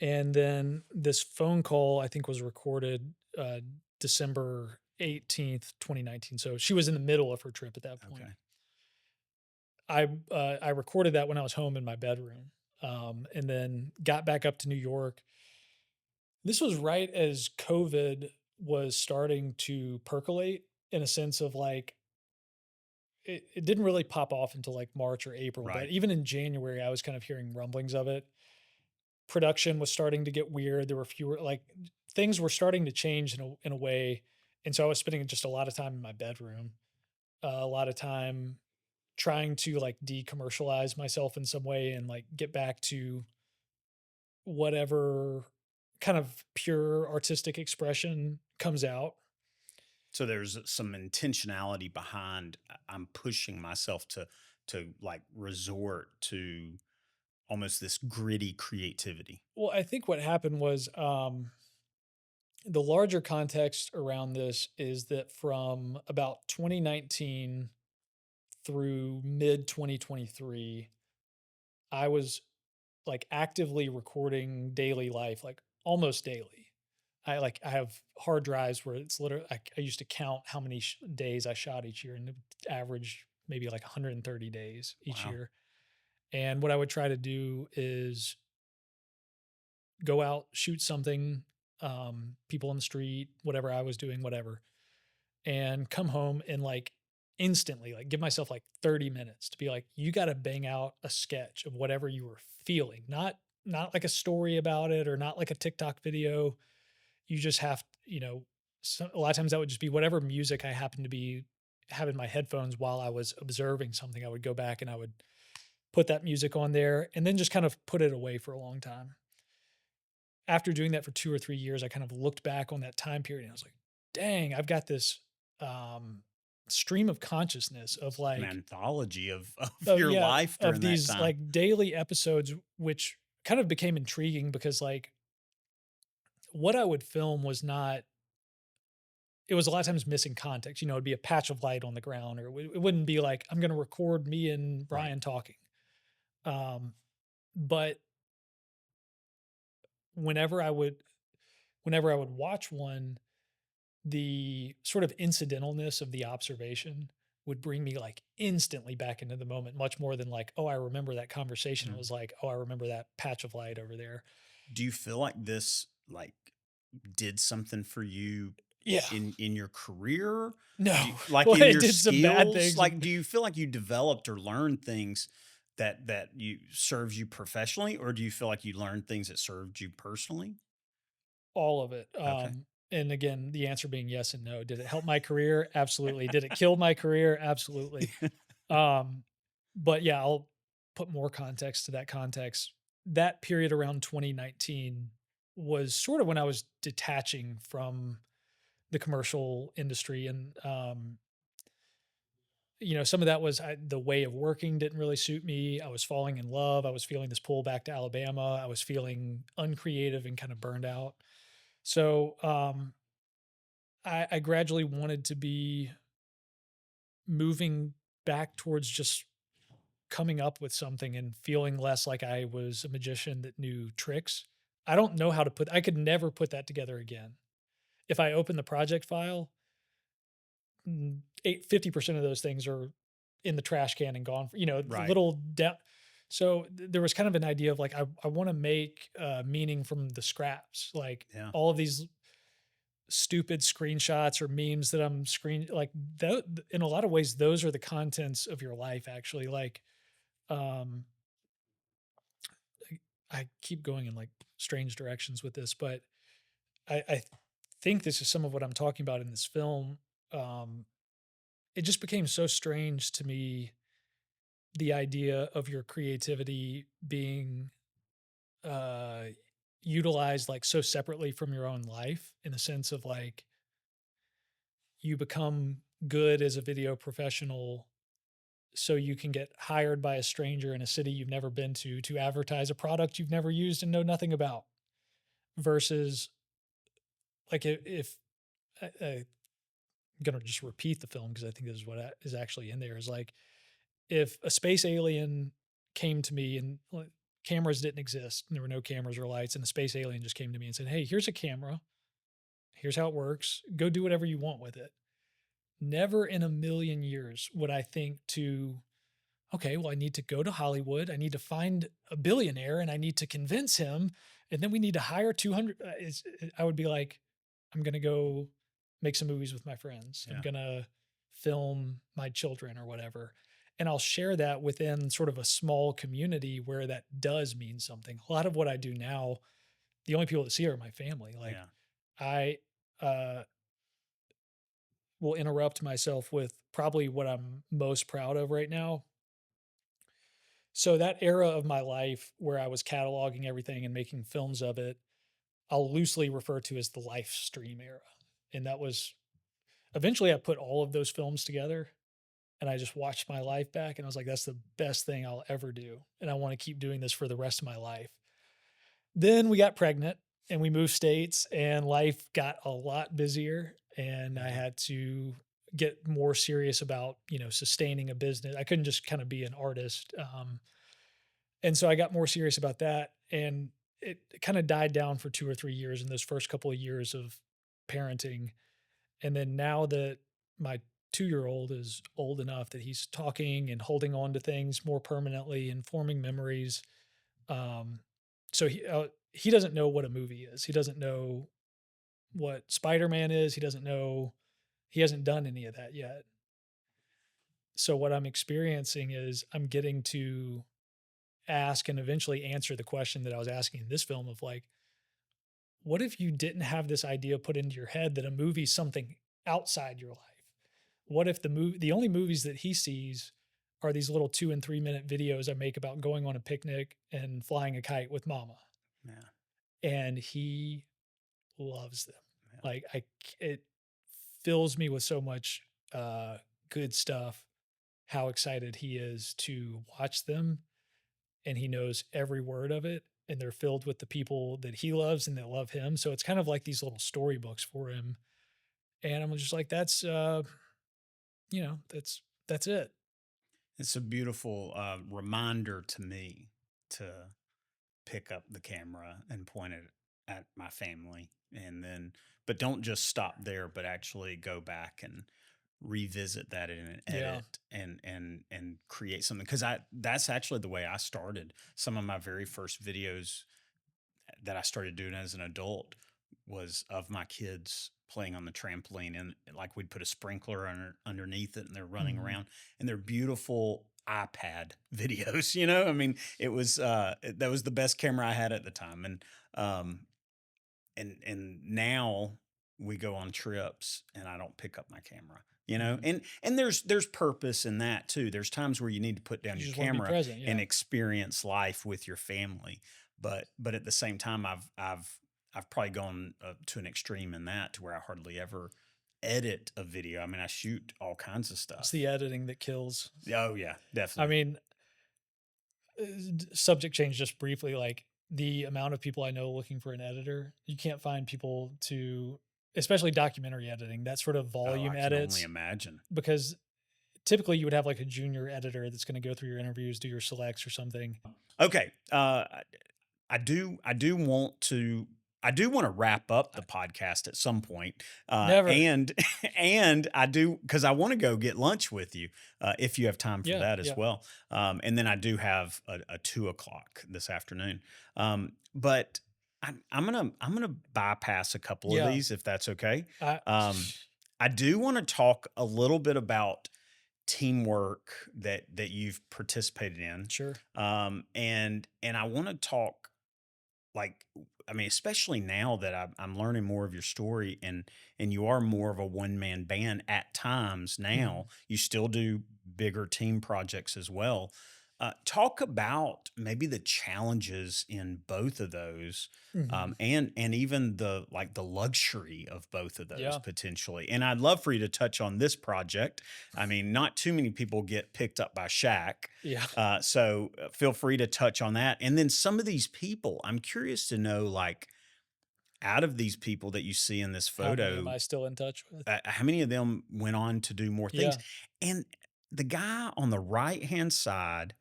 and then this phone call I think was recorded. uh, December 18th, 2019. So she was in the middle of her trip at that point. Okay. I recorded that when I was home in my bedroom, and then got back up to New York. This was right as COVID was starting to percolate in a sense of like it didn't really pop off until like March or April, but Right. even in January, I was kind of hearing rumblings of it. Production was starting to get weird. There were fewer like things were starting to change in a way, and so I was spending just a lot of time in my bedroom, a lot of time trying to like decommercialize myself in some way and like get back to whatever kind of pure artistic expression comes out. So there's some intentionality behind I'm pushing myself to like resort to almost this gritty creativity. Well, I think what happened was the larger context around this is that from about 2019 through mid 2023, I was like actively recording daily life, like almost daily. I have hard drives where it's literally I used to count how many days I shot each year, and it would average maybe like 130 days each Wow. year. And what I would try to do is go out, shoot something, people on the street, whatever I was doing, whatever, and come home and like instantly like give myself like 30 minutes to be like, you got to bang out a sketch of whatever you were feeling, not like a story about it or not like a TikTok video. You just have, a lot of times that would just be whatever music I happened to be having my headphones while I was observing something. I would go back and I would put that music on there and then just kind of put it away for a long time. After doing that for 2 or 3 years, I kind of looked back on that time period and I was like, "Dang, I've got this, um, stream of consciousness of, An like" anthology of of your yeah, life of during that these, time. like, daily episodes, which kind of became intriguing because, like, what I would film was not it was a lot of times missing context, it'd be a patch of light on the ground, or it wouldn't be like, "I'm gonna record me and Right. Brian talking." Um, but whenever I would whenever I would watch one, the sort of incidentalness of the observation would bring me like instantly back into the moment, much more than like, oh, I remember that conversation. It Mm. was like, oh, I remember that patch of light over there. Do you feel like this like did something for you Yeah. in your career? No. Do you, like Well, in it your did some bad skills? things Like and do you feel like you developed or learned things that you serves you professionally, or do you feel like you learned things that served you personally? all of it. Okay. And again, the answer being yes and no. Did it help my career? Absolutely. Did it kill my career? Absolutely. Um, but yeah, I'll put more context to that context. That period around 2019 was sort of when I was detaching from the commercial industry. And, some of that was the way of working didn't really suit me. I was falling in love. I was feeling this pull back to Alabama. I was feeling uncreative and kind of burned out. So I gradually wanted to be moving back towards just coming up with something and feeling less like I was a magician that knew tricks. I could never put that together again. If I open the project file, 50% of those things are in the trash can and gone, the Right. little down. So there was kind of an idea of like, I want to make meaning from the scraps, like Yeah. all of these stupid screenshots or memes that I'm like in a lot of ways, those are the contents of your life, actually. Like, um, I keep going in like strange directions with this, but I think this is some of what I'm talking about in this film. Um, it just became so strange to me, the idea of your creativity being uh, utilized like so separately from your own life, in the sense of like you become good as a video professional so you can get hired by a stranger in a city you've never been to advertise a product you've never used and know nothing about, versus like if I'm gonna just repeat the film because I think this is what is actually in there, is like if a space alien came to me and like, cameras didn't exist and there were no cameras or lights, and a space alien just came to me and said, "Hey, here's a camera Here's how it works. Go do whatever you want with it." Never in a million years would I think to, okay, well, I need to go to Hollywood. I need to find a billionaire and I need to convince him. And then we need to hire 200. I would be like, I'm going to go make some movies with my friends. I'm Yeah. going to film my children or whatever. And I'll share that within sort of a small community where that does mean something. A lot of what I do now, the only people that see are my family. Like, Yeah. I uh, will interrupt myself with probably what I'm most proud of right now. So that era of my life where I was cataloging everything and making films of it, I'll loosely refer to as the live stream era. And that was eventually I put all of those films together and I just watched my life back and I was like, that's the best thing I'll ever do. And I want to keep doing this for the rest of my life. Then we got pregnant and we moved states and life got a lot busier and I Yeah. had to get more serious about, sustaining a business. I couldn't just kind of be an artist. And so I got more serious about that, and it kind of died down for 2 or 3 years in those first couple of years of parenting. And then now that my 2-year-old is old enough that he's talking and holding on to things more permanently and forming memories, um, so he doesn't know what a movie is. He doesn't know what Spider-Man is. He hasn't done any of that yet. So what I'm experiencing is I'm getting to ask and eventually answer the question that I was asking in this film of like, what if you didn't have this idea put into your head that a movie's something outside your life? What if the only movies that he sees are these little 2 and 3 minute videos I make about going on a picnic and flying a kite with mama? Yeah. And he loves them. Yeah. Like it fills me with so much good stuff how excited he is to watch them, and he knows every word of it, and they're filled with the people that he loves and that love him. So it's kind of like these little storybooks for him. And I'm just like, that's it. It's a beautiful reminder to me to pick up the camera and point it at my family. And then, but don't just stop there, but actually go back and revisit that in an Yeah, edit and create something. Cause that's actually the way I started. Some of my very first videos that I started doing as an adult was of my kids playing on the trampoline, and like we'd put a sprinkler underneath it and they're running mhm. around, and they're beautiful iPad videos, I mean, it was that was the best camera I had at the time. Um and now we go on trips and I don't pick up my camera, Mhm. and there's purpose in that too. There's times where you need to put down You your just want to be camera present. and Yeah, experience life with your family. But at the same time, I've probably gone to an extreme in that to where I hardly ever edit a video. I mean, I shoot all kinds of it's the stuff. editing that kills. Oh yeah, I definitely. mean, subject change just briefly. Like the amount of people I know looking for an editor, you can't find people to, especially documentary editing, that sort of Oh, volume I can only edits, imagine. because typically you would have like a junior editor that's going to go through your interviews, do your selects or something. Okay. I do want to wrap up the podcast at some point, Never. and and I do because I want to go get lunch with you if you have time for Yeah. that as Yeah. well. And then I do have a 2 o'clock this afternoon. But I'm gonna bypass a couple of Yeah. these if that's okay. I, Um, I do want to talk a little bit about teamwork that you've participated in, sure. and I want to talk, like, I mean, especially now that I'm learning more of your story, and you are more of a one man band at times. Now Mhm. you still do bigger team projects as well. Talk about maybe the challenges in both of those, Mhm. and even the luxury of both of those Yeah. potentially. And I'd love for you to touch on this project. I mean, not too many people get picked up by Shaq, Yeah. so feel free to touch on that. And then some of these people, I'm curious to know, like, out of these people that you see in this How many am photo, I still in touch with? how many of them went on to do more things? Yeah. And the guy on the right hand side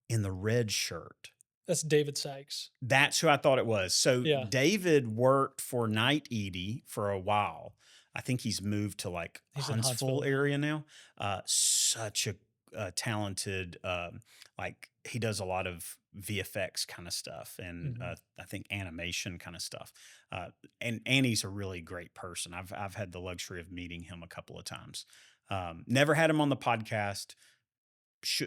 in the red shirt, That's David Sykes. That's who I thought it was. So Yeah, David worked for Night Edie for a while. I think he's moved to like he's in Huntsville Huntsville now. area now. Such a talented, like he does a lot of VFX kind of stuff and Mhm. I think animation kind of stuff. Uh, and he's a really great person. I've had the luxury of meeting him a couple of times. Never had him on the podcast.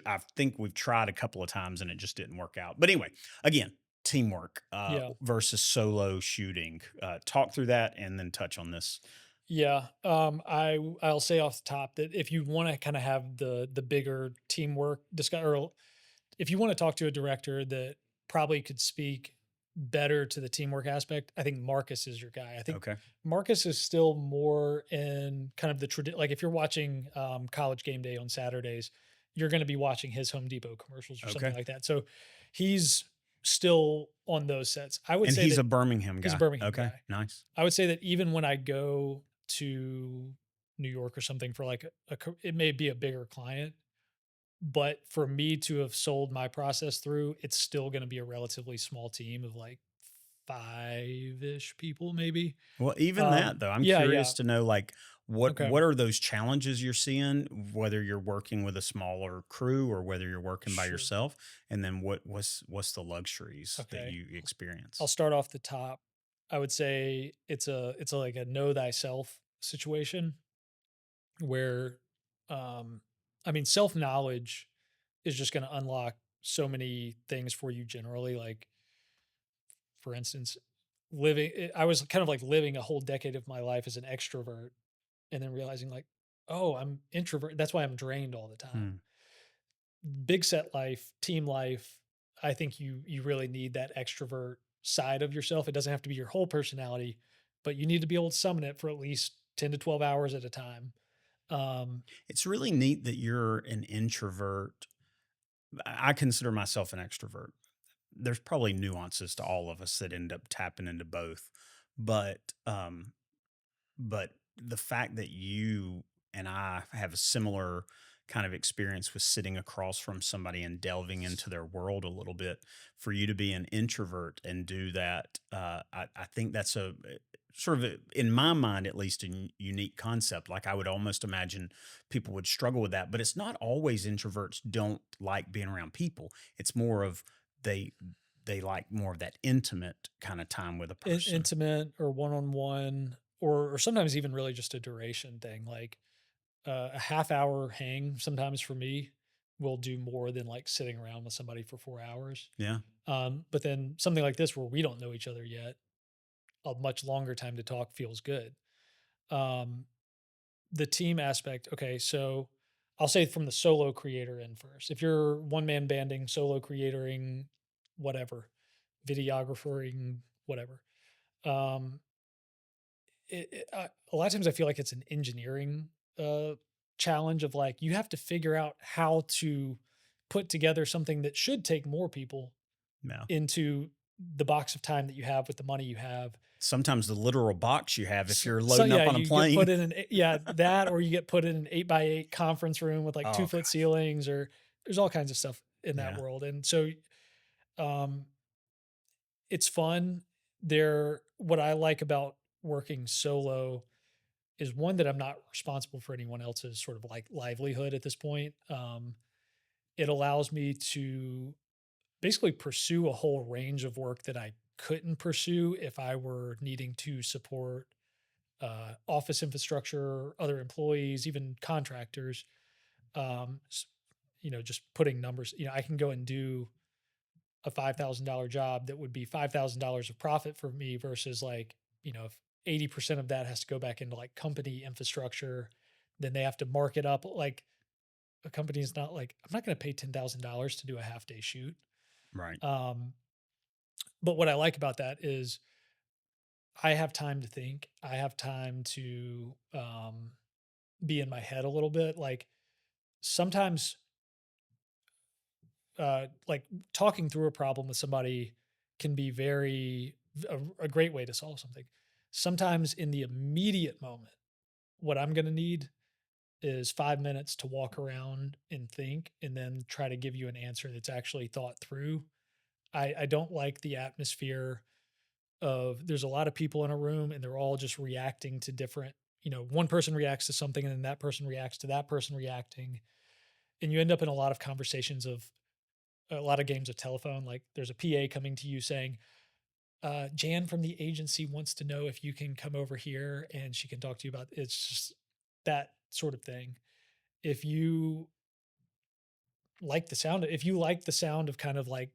I think we've tried a couple of times and it just didn't work out. But anyway, again, teamwork Yeah. versus solo shooting. Talk through that and then touch on this. Yeah, I'll say off the top that if you want to kind of have the bigger teamwork discuss, or if you want to talk to a director that probably could speak better to the teamwork aspect, I think Marcus is your guy. I think Okay. Marcus is still more in kind of the like if you're watching College Game Day on Saturdays, you're going to be watching his Home Depot commercials or something Okay. like that. So he's still on those sets. I would And say he's that a Birmingham he's a guy. Birmingham Okay. guy. Nice. I would say that even when I go to New York or something for like it may be a bigger client, but for me to have sold my process through, it's still going to be a relatively small team of like 5-ish people maybe. Well, even that though, I'm Yeah, yeah. curious to know like Okay. what are those challenges you're seeing, whether you're working with a smaller crew or whether you're working by Sure. yourself, and then what's the luxuries that Okay. you I'll experience? start off the top. I would say it's like a know thyself situation where I mean self-knowledge is just going to unlock so many things for you generally, like for instance, I was kind of like living a whole decade of my life as an extrovert and then realizing like, oh, I'm introvert. That's why I'm drained all the time. Hmm. Big set life, team life, I think you really need that extrovert side of yourself. It doesn't have to be your whole personality, but you need to be able to summon it for at least 10 to 12 hours at a time. Um, It's really neat that you're an introvert. I consider myself an extrovert. There's probably nuances to all of us that end up tapping into both, but but the fact that you and I have a similar kind of experience with sitting across from somebody and delving into their world a little bit, for you to be an introvert and do that, I think that's sort of in my mind at least unique concept. Like I would almost imagine people would struggle with that, but it's not always introverts don't like being around people. It's more of they they like more of that intimate kind of time with a person. intimate or one-on-one or sometimes even really just a duration thing. Like a half hour hang sometimes for me will do more than like sitting around with somebody for 4 hours. Yeah. But then something like this where we don't know each other yet, a much longer time to talk feels good. Um, the team aspect, okay, so I'll say from the solo creator in first. If you're one man banding, solo creatoring, whatever, videographering, whatever. Um, a lot of times I feel like it's an engineering challenge of like you have to figure out how to put together something that should take more people Yeah. into the box of time that you have with the money you have. Sometimes the literal box you have if you're So loading yeah, up on a you get put plane. in yeah, that or you get put in an 8x8 conference room with like Oh 2 foot gosh. ceilings, or there's all kinds of stuff in that Yeah. world. And so um it's fun. What I like about working solo is one that I'm not responsible for anyone else's sort of like livelihood at this point. It allows me to basically pursue a whole range of work that I couldn't pursue if I were needing to support office infrastructure, other employees, even contractors. Um, s- just putting numbers. I can go and do a $5,000 job that would be $5,000 of profit for me versus like if 80% of that has to go back into like company infrastructure, then they have to mark it up. Like a company is not like I'm not going to pay $10,000 to do a half day shoot. Right. Um, but what I like about that is I have time to think. I have time to be in my head a little bit. Like sometimes, like talking through a problem with somebody can be a great way to solve something. Sometimes in the immediate moment, what I'm going to need is 5 minutes to walk around and think, and then try to give you an answer that's actually thought through. I don't like the atmosphere of there's a lot of people in a room and they're all just reacting to different, one person reacts to something and then that person reacts to that person reacting. And you end up in a lot of conversations of a lot of games of telephone. Like there's a PA coming to you saying, Jan from the agency wants to know if you can come over here and she can talk to you about it's just that sort of thing. If you if you like the sound of kind of like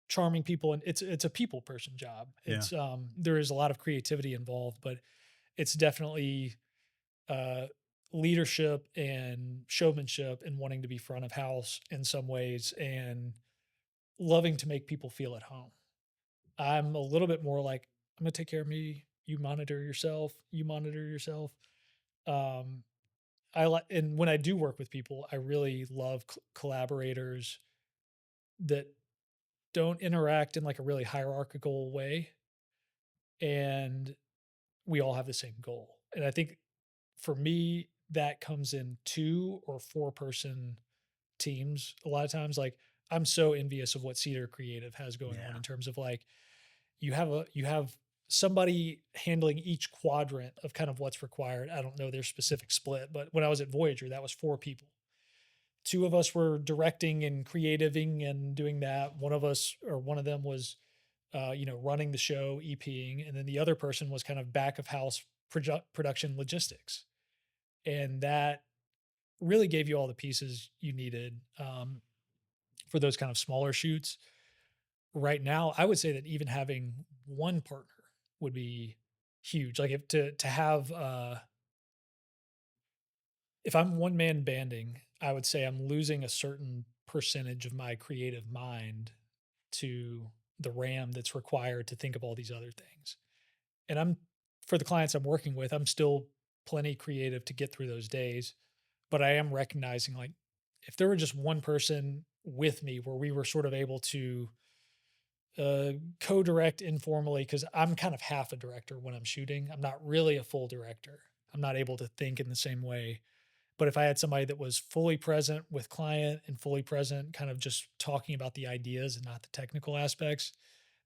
charming people, and it's a people person job. Yeah. There is a lot of creativity involved, but it's definitely uh leadership and showmanship and wanting to be front of house in some ways and loving to make people feel at home. I'm a little bit more like, I'm gonna take care of me, you monitor yourself. Um, I like, and when I do work with people, I really love collaborators that don't interact in like a really hierarchical way, and we all have the same goal. And I think for me, that comes in 2 or 4 person teams a lot of times. Like, I'm so envious of what Cedar Creative has going on Yeah. in terms of like you have somebody handling each quadrant of kind of what's required. I don't know their specific split, but when I was at Voyager, that was 4 people. 2 of us were directing and creativing and doing that. One of us or one of them was, running the show, EPing, and then the other person was kind of back of house production logistics. And that really gave you all the pieces you needed for those kind of smaller shoots. Right now, I would say that even having one partner would be huge. Like if to have if I'm one man banding, I would say I'm losing a certain percentage of my creative mind to the RAM that's required to think of all these other things. And for the clients I'm working with, I'm still plenty creative to get through those days, but I am recognizing like if there were just one person with me where we were sort of able to co-direct informally, because I'm kind of half a director when I'm shooting. I'm not really a full director. I'm not able to think in the same way. But if I had somebody that was fully present with client and fully present, kind of just talking about the ideas and not the technical aspects,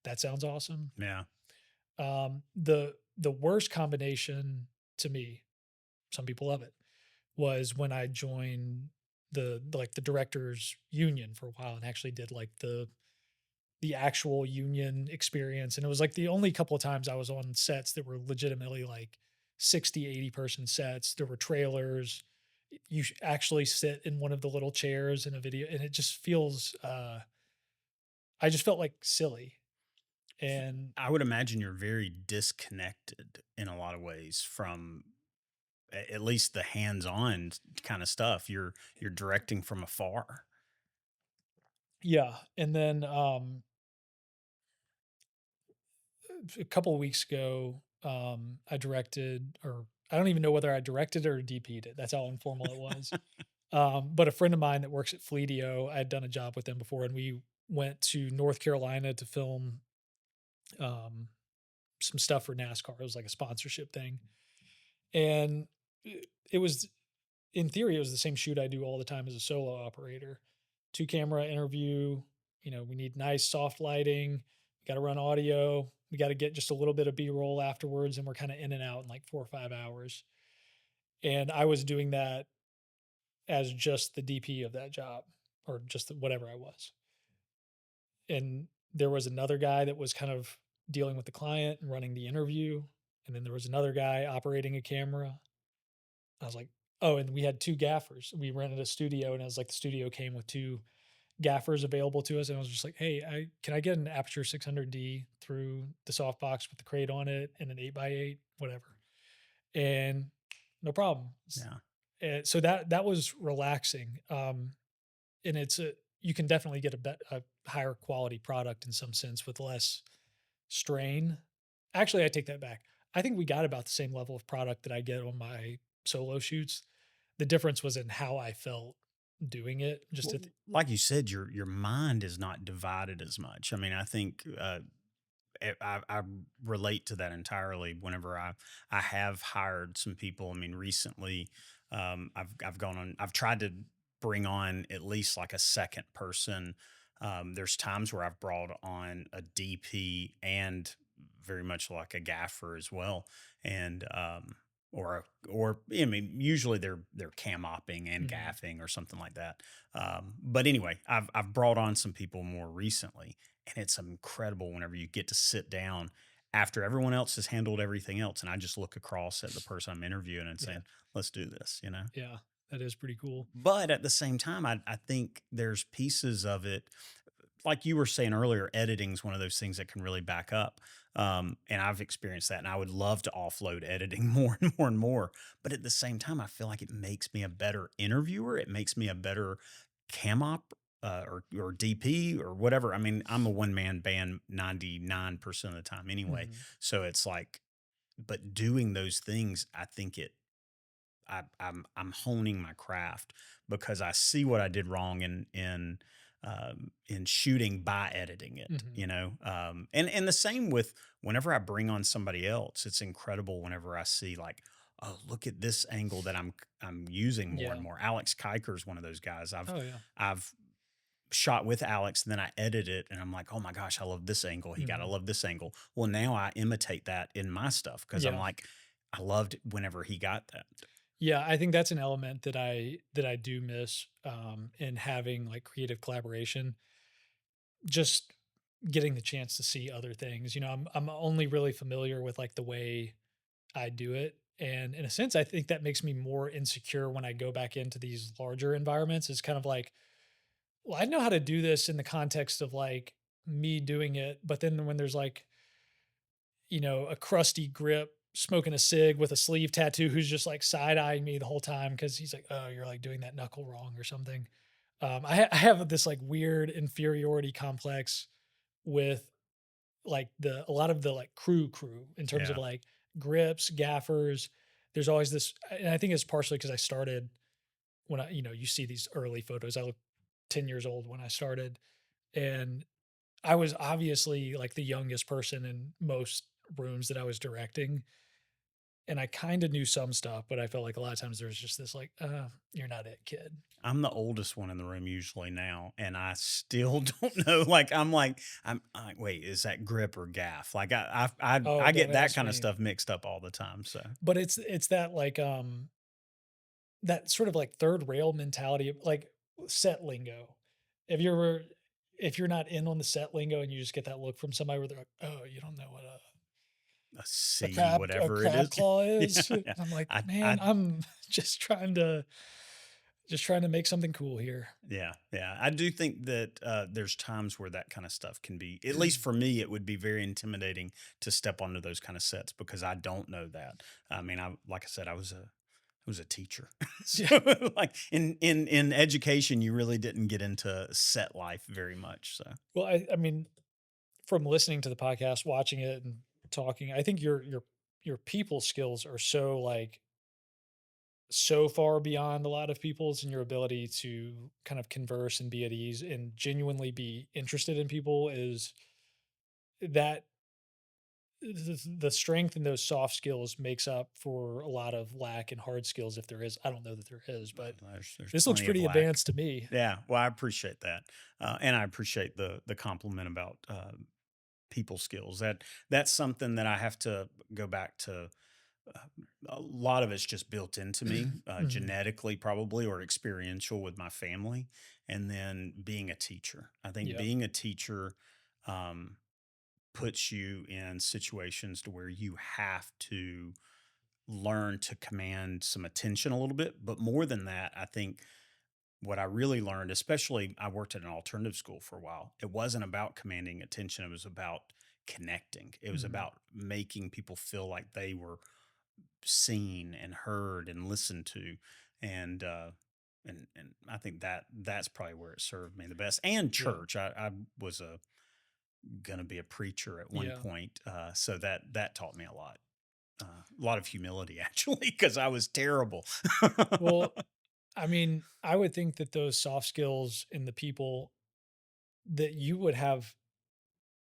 that sounds awesome. Yeah. The worst combination to me, some people love it, was when I joined the directors union for a while and actually did like the actual union experience. And it was like the only couple of times I was on sets that were legitimately like 60, 80 person sets. There were trailers. You actually sit in one of the little chairs in a video, and it just feels, I just felt like silly. And I would imagine you're very disconnected in a lot of ways from at least the hands-on kind of stuff. You're directing from afar. yeah. And then a couple of weeks ago, I directed, or I don't even know whether I directed or DP'd it. That's how informal it was. But a friend of mine that works at Fleetio, I had done a job with them before, and we went to North Carolina to film um, some stuff for NASCAR. It was like a sponsorship thing, and it was, in theory, it was the same shoot I do all the time as a solo operator. 2 camera interview. We need nice soft lighting. We got to run audio. We got to get just a little bit of B roll afterwards, and we're kind of in and out in like 4 or 5 hours. And I was doing that as just the DP of that job, or just whatever I was. And there was another guy that was kind of dealing with the client and running the interview. And then there was another guy operating a camera. I was like, oh, and we had 2 gaffers. We rented a studio, and it was like the studio came with 2 gaffers available to us. And I was just like, hey, can I get an Aperture 600D through the softbox with the crate on it and an 8x8, whatever. And no problem. Yeah. And so that was relaxing. And you can definitely get a higher quality product in some sense with less strain. Actually, I take that back. I think we got about the same level of product that I get on my solo shoots. The difference was in how I felt doing it. Just Well, at the, like you said, your mind is not divided as much. I mean, I think I relate to that entirely. Whenever I have hired some people, I mean, recently, I've tried to bring on at least like a second person There's times where I've brought on a DP and very much like a gaffer as well, and or I mean, usually they're cam opping and Mhm. gaffing or something like that. But anyway, I've brought on some people more recently, and it's incredible whenever you get to sit down after everyone else has handled everything else, and I just look across at the person I'm interviewing and Yeah. saying, "Let's do this," you know. Yeah. That is pretty cool. But at the same time, I think there's pieces of it, like you were saying earlier, editing is one of those things that can really back up. And I've experienced that, and I would love to offload editing more and more and more. But at the same time, I feel like it makes me a better interviewer. It makes me a better cam op or DP or whatever. I mean, I'm a one man band 99% of the time anyway. Mhm. So it's like, but doing those things, I think I'm honing my craft because I see what I did wrong in shooting by editing it, Mhm. you know. And the same with whenever I bring on somebody else, it's incredible whenever I see like, oh, look at this angle that I'm using more and Yeah. more. Alex Kiker is one of those guys. Oh, yeah. I've shot with Alex, and then I edit it, and I'm like, oh my gosh, I love this angle. He got to Mhm. love this angle. Well, now I imitate that in my stuff because I'm Yeah. like, I loved it whenever he got that. Yeah, I think that's an element that I do miss, in having, like, creative collaboration. Just getting the chance to see other things, I'm only really familiar with, like, the way I do it, and in a sense, I think that makes me more insecure when I go back into these larger environments. It's kind of like, well, I know how to do this in the context of, like, me doing it, but then when there's, like, a crusty grip smoking a cig with a sleeve tattoo who's just, like, side-eyeing me the whole time because he's like, "Oh, you're, like, doing that knuckle wrong," or something. I have this, like, weird inferiority complex with, like, the a lot of the, like, crew in terms of, Yeah. like, grips, gaffers. There's always this, and I think it's partially because I started when you see these early photos. I look 10 years old when I started, and I was obviously, like, the youngest person in most rooms that I was directing, and I kinda knew some stuff, but I felt like a lot of times there was just this, like, you're not it, kid." I'm the oldest one in the room usually now, and I still don't know. I'm like, wait, is that grip or gaff? Like Oh, I don't get that ask kind of me. stuff mixed up all the time. So But it's that, like, that sort of, like, third rail mentality of, like, set lingo. If you're if you're not in on the set lingo and you just get that look from somebody where they're like, "Oh, you don't know what a a C, whatever it crab is. claw Yeah, is." yeah. I'm like, I "Man, I'm just trying to make something cool here." Yeah, yeah. I do think that there's times where that kind of stuff can be, at least for me, it would be very intimidating to step onto those kind of sets because I don't know that. I mean, like I said, I was a teacher, so Yeah. like in education, you really didn't get into set life very much. So Well, I mean, from listening to the podcast, watching it, and talking, I think your people skills are so far beyond a lot of people's, and your ability to kind of converse and be at ease and genuinely be interested in people is that the strength in those soft skills makes up for a lot of lack in hard skills if there is. I don't know that there is, but there's this looks plenty of pretty lack. advanced to me. Yeah, well, I appreciate that, and I appreciate the compliment about people skills. That's something that I have to go back to. Uh, a lot of it's just built into me, Mhm. genetically, probably, or experiential with my family. And then being a teacher. I think Yeah. being a teacher um, puts you in situations to where you have to learn to command some attention a little bit. But more than that, I think what I really learned, especially I worked at an alternative school for a while, it wasn't about commanding attention. It was about connecting. It was Mhm. about making people feel like they were seen and heard and listened to, and and I think that that's probably where it served me the best. And Yeah. church, I was gonna be a preacher at one Yeah. point, so that taught me a lot of humility actually, because I was terrible. Well, I mean, I would think that those soft skills in the people that you would have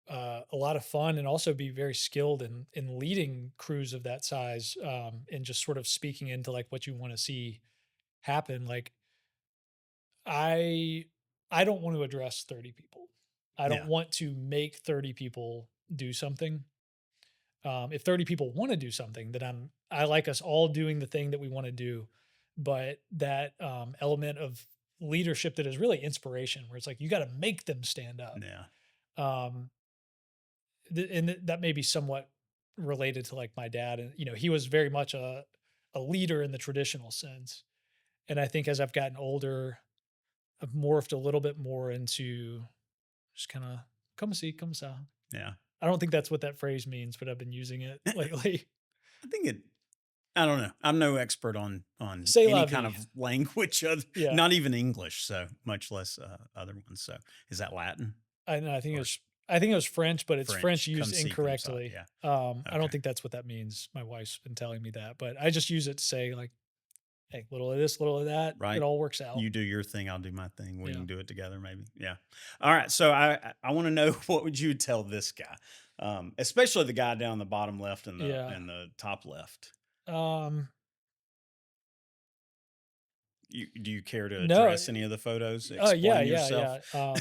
a lot of fun and also be very skilled in leading crews of that size, and just sort of speaking into like what you want to see happen. Like I I don't want to address 30 people. I don't Yeah. want to make 30 people do something. If 30 people want to do something, then I like us all doing the thing that we want to do. But that element of leadership that is really inspiration, where it's like you got to make them stand up. Yeah. Um, that may be somewhat related to like my dad, and he was very much a leader in the traditional sense. And I think as I've gotten older, I've morphed a little bit more into just kind of come see, come sa. Yeah. I don't think that's what that phrase means, but I've been using it lately. I think it I don't know. I'm no expert on Say any la kind vie. of language other Yeah. not even English, so much less, other ones, so is that Latin I know, or I think it was French, but it's French French? used Come see, comme ça, incorrectly. yeah. I don't Okay. think that's what that means. My wife's been telling me that, but I just use it to say like, "Hey, little of this, little of that, it Right. all works out." You do your thing, I'll do my thing. We Yeah. can do it together maybe. Yeah. Alright, so I wanna know what would you tell this guy? Especially the guy down the bottom left Yeah. and the top left. Um, Do you care to no, address any of the photos? yeah, Explain yeah, yourself? yeah.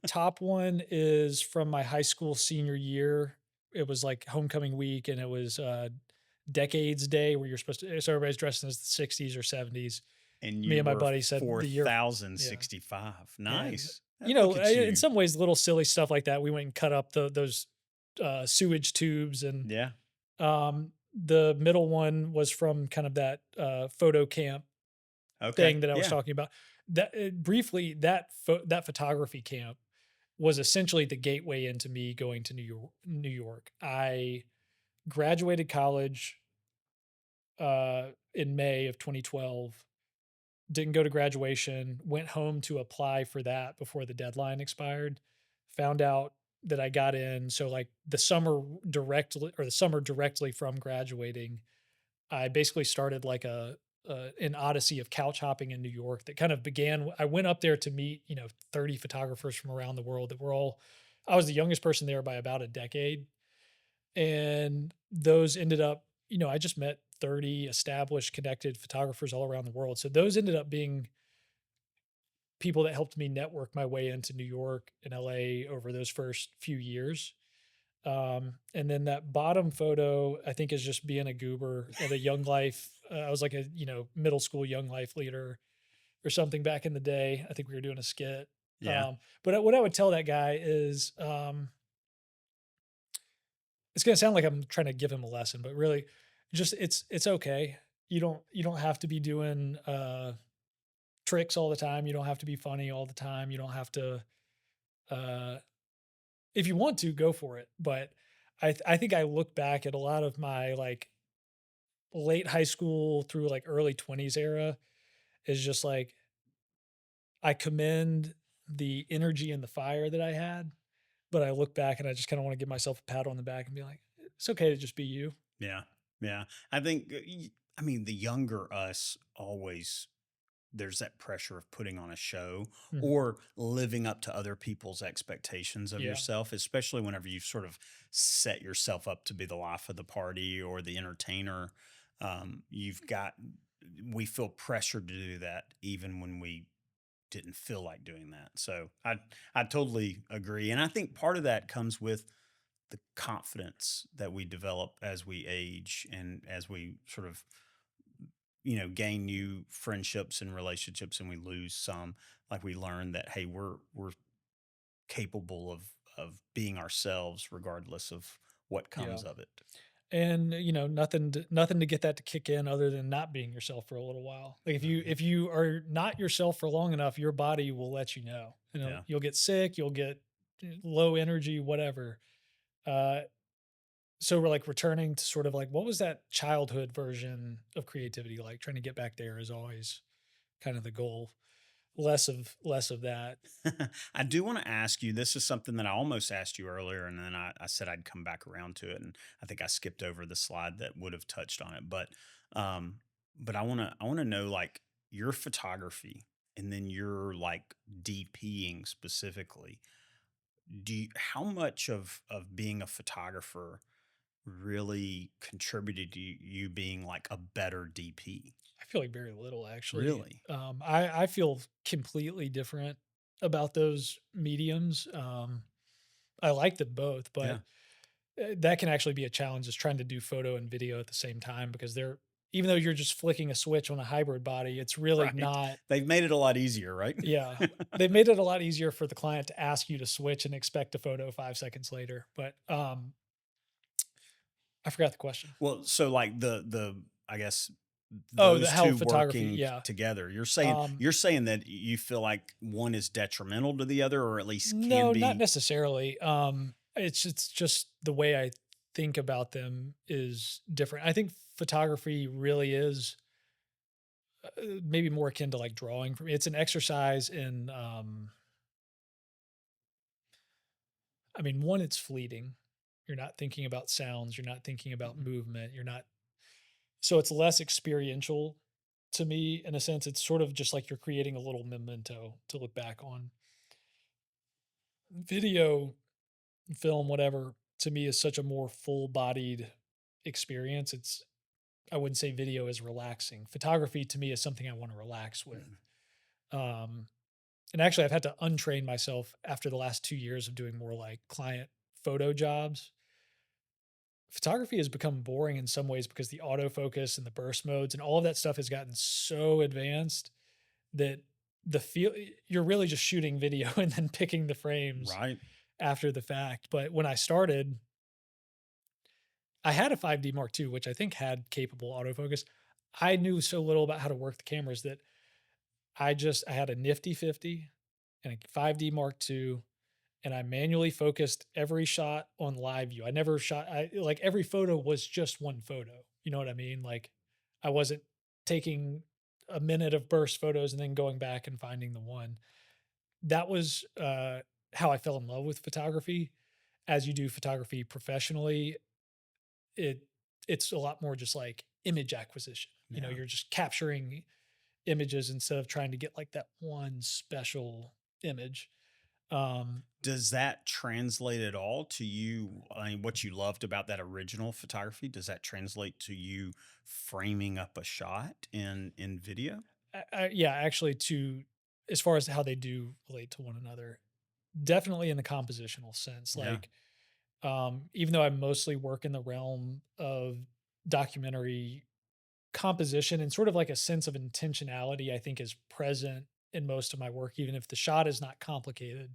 Top one is from my high school senior year. It was like homecoming week, and it was Decades Day, where you're supposed to. So everybody's dressed as the '60s or '70s. And Me you and my were buddy said the year. Yeah. 4,065. And, Nice. Look at in you. some ways, little silly stuff like that. We went and cut up those sewage tubes, and Yeah. the middle one was from kind of that photo camp Okay. thing that I was Yeah. talking about. That briefly, that photography camp was essentially the gateway into me going to New York. New York. I graduated college in May of 2012. Didn't go to graduation, went home to apply for that before the deadline expired. Found out that I got in. So like the summer directly from graduating, I basically started like an odyssey of couch hopping in New York that kind of began. I went up there to meet, 30 photographers from around the world that were all, I was the youngest person there by about a decade. And those ended up, I just met 30 established, connected photographers all around the world. So those ended up being people that helped me network my way into New York and LA over those first few years. And then that bottom photo, I think, is just being a goober at a young life. I was like a, middle school young life leader or something back in the day. I think we were doing a skit. Yeah. But what I would tell that guy is, it's gonna sound like I'm trying to give him a lesson, but really, just it's okay. You don't have to be doing tricks all the time. You don't have to be funny all the time. You don't have to. Uh, if you want to, go for it. But I think I look back at a lot of my like late high school through like early 20s era is just like I commend the energy and the fire that I had, but I look back and I just kind of want to give myself a pat on the back and be like, it's okay to just be you. Yeah. Yeah. I think, I mean, the younger us always there's that pressure of putting on a show Mhm. or living up to other people's expectations of Yeah. yourself, especially whenever you sort of set yourself up to be the life of the party or the entertainer. You've got, we feel pressured to do that even when we didn't feel like doing that. So I totally agree. And I think part of that comes with the confidence that we develop as we age and as we sort of gain new friendships and relationships and we lose some, like we learn that hey, we're capable of being ourselves regardless of what Yeah. comes of it. And, nothing to get that to kick in other than not being yourself for a little while. Like if you Yeah. if you are not yourself for long enough, your body will let you know. Yeah. You'll get sick, you'll get low energy, whatever. Uh, so we're like returning to sort of like what was that childhood version of creativity like? Trying to get back there is always kind of the goal. Less of that. I do want to ask you, this is something that I almost asked you earlier, and then I said I'd come back around to it. And I think I skipped over the slide that would have touched on it. Um, but I wanna know like your photography and then your like DPing specifically. How much of being a photographer really contributed to you being like a better DP? I feel like very little actually. Really? I feel completely different. about those mediums. I like them both, but Yeah. that can actually be a challenge is trying to do photo and video at the same time because they're even though you're just flicking a switch on a hybrid body, it's really Right. not. They've made it a lot easier, right? Yeah. They've made it a lot easier for the client to ask you to switch and expect a photo 5 seconds later, but, I forgot the question. Well, so like the I guess Oh, the those how 2 photography, working yeah. together, Um, you're saying that you feel like one is detrimental to the other or at least can no, not be. necessarily. It's just the way I think about them is different. I think photography really is, maybe more akin to, like, drawing for me. It's an exercise in, I mean, 1, it's fleeting. You're not thinking about sounds, you're not thinking about Mhm. movement, you're not so it's less experiential to me in a sense. It's sort of just like you're creating a little memento to look back on. Video, film, whatever, to me is such a more full-bodied experience. It's I wouldn't say video is relaxing. Photography to me is something I wanna relax with. Mhm. Um, and actually, I've had to untrain myself after the last 2 years of doing more, like, client photo jobs. Photography has become boring in some ways because the autofocus and the burst modes and all of that stuff has gotten so advanced that the feel you're really just shooting video and then picking the frames Right. after the fact. But when I started, I had a 5D Mark II, which I think had capable autofocus. I knew so little about how to work the cameras that I had a nifty 50 and a 5D Mark II, and I manually focused every shot on live view. I never shot I like every photo was just one photo. You know what I mean? Like I wasn't taking a minute of burst photos and then going back and finding the one. That was how I fell in love with photography. As you do photography professionally, it it's a lot more just like image acquisition. You know, Yeah. you're just capturing images instead of trying to get like that one special image. Um, Does that translate at all to you? I mean, what you loved about that original photography, does that translate to you framing up a shot in video? yeah, actually, to as far as how they do relate to one another, definitely in the compositional sense. Yeah. Like, even though I mostly work in the realm of documentary composition and sort of like a sense of intentionality, I think is present in most of my work, even if the shot is not complicated.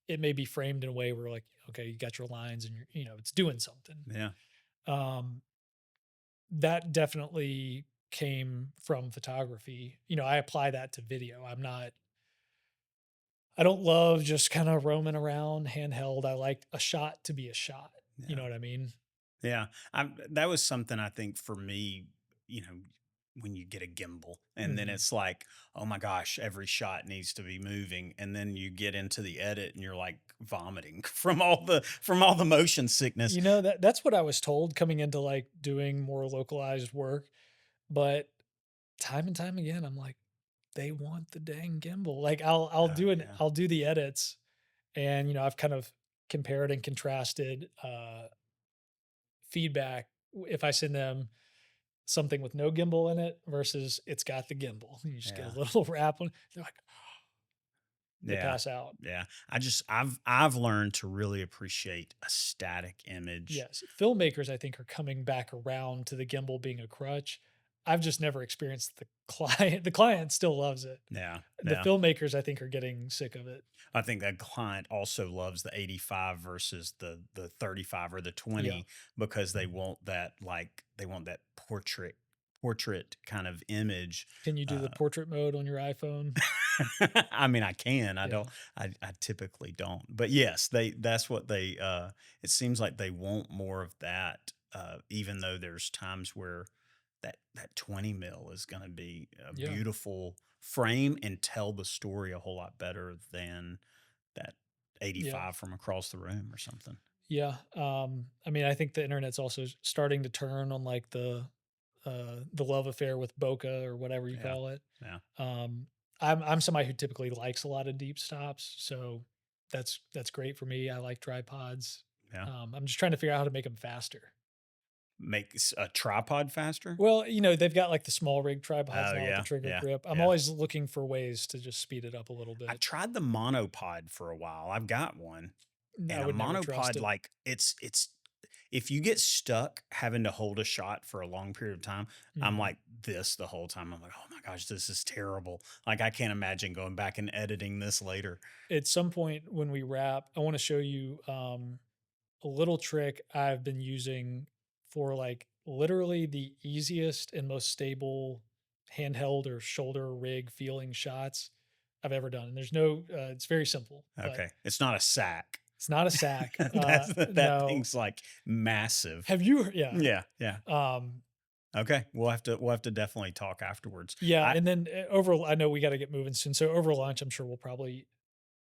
It may be framed in a way where, like, okay, you got your lines and it's doing something. Yeah. Um, that definitely came from photography. I apply that to video. I don't love just kind of roaming around handheld. I like a shot to be a shot. You know Yeah. what I mean? Yeah, that was something I think for me, you know, when you get a gimbal and then Mhm. it's like, oh my gosh, every shot needs to be moving. And then you get into the edit and you're like vomiting from all the motion sickness. That's what I was told coming into like doing more localized work, but time and time again I'm like they want the dang gimbal. Like Oh yeah. I'll do the edits and I've kind of compared and contrasted feedback if I send them something with no gimbal in it versus it's got the gimbal. You just get a Yeah. little wrap on. They're like they Yeah. pass out. Yeah. I've learned to really appreciate a static image. Yes, filmmakers I think are coming back around to the gimbal being a crutch. I've just never experienced the client. The client still loves it. Yeah. The Yeah. filmmakers I think are getting sick of it. I think that client also loves the 85 versus the 35 or the Yeah. 20 because they want that portrait kind of image. Can you do the Uh, portrait mode on your iPhone? I mean, I can. Yeah. I typically don't. But yes, that's what it seems like they want more of that, even though there's times where that 20 mil is going to be a Yeah. beautiful frame and tell the story a whole lot better than that Yeah. 85 from across the room or something. Yeah. I mean, I think the internet's also starting to turn on like the love affair with bokeh or whatever you Yeah. call it. Yeah. Um, I'm somebody who typically likes a lot of deep stops, so that's great for me. I like tripods. Yeah. I'm just trying to figure out how to make them faster. Makes a tripod faster? Well, they've got like the small rig tripods Oh, now with the yeah, trigger yeah, grip. I'm yeah. always looking for ways to just speed it up a little I bit. tried the monopod for a while. I've got one, I and a would never trust monopod, it. like, it's if you get stuck having to hold a shot for a long period of time, I'm Mhm. like this the whole time. I'm like, "Oh my gosh, this is terrible." Like, I can't imagine going back and editing this later. At some point when we wrap, I want to show you a little trick I've been using for like literally the easiest and most stable handheld or shoulder rig feeling shots I've ever done. And there's no, it's very simple, but Okay. It's not a sack. it's not a sack. That No. thing's, like, massive. Have you? Yeah. Yeah, yeah. Um, Okay. We'll have to definitely talk afterwards. yeah. I And then I know we got to get moving soon. So over lunch, I'm sure we'll probably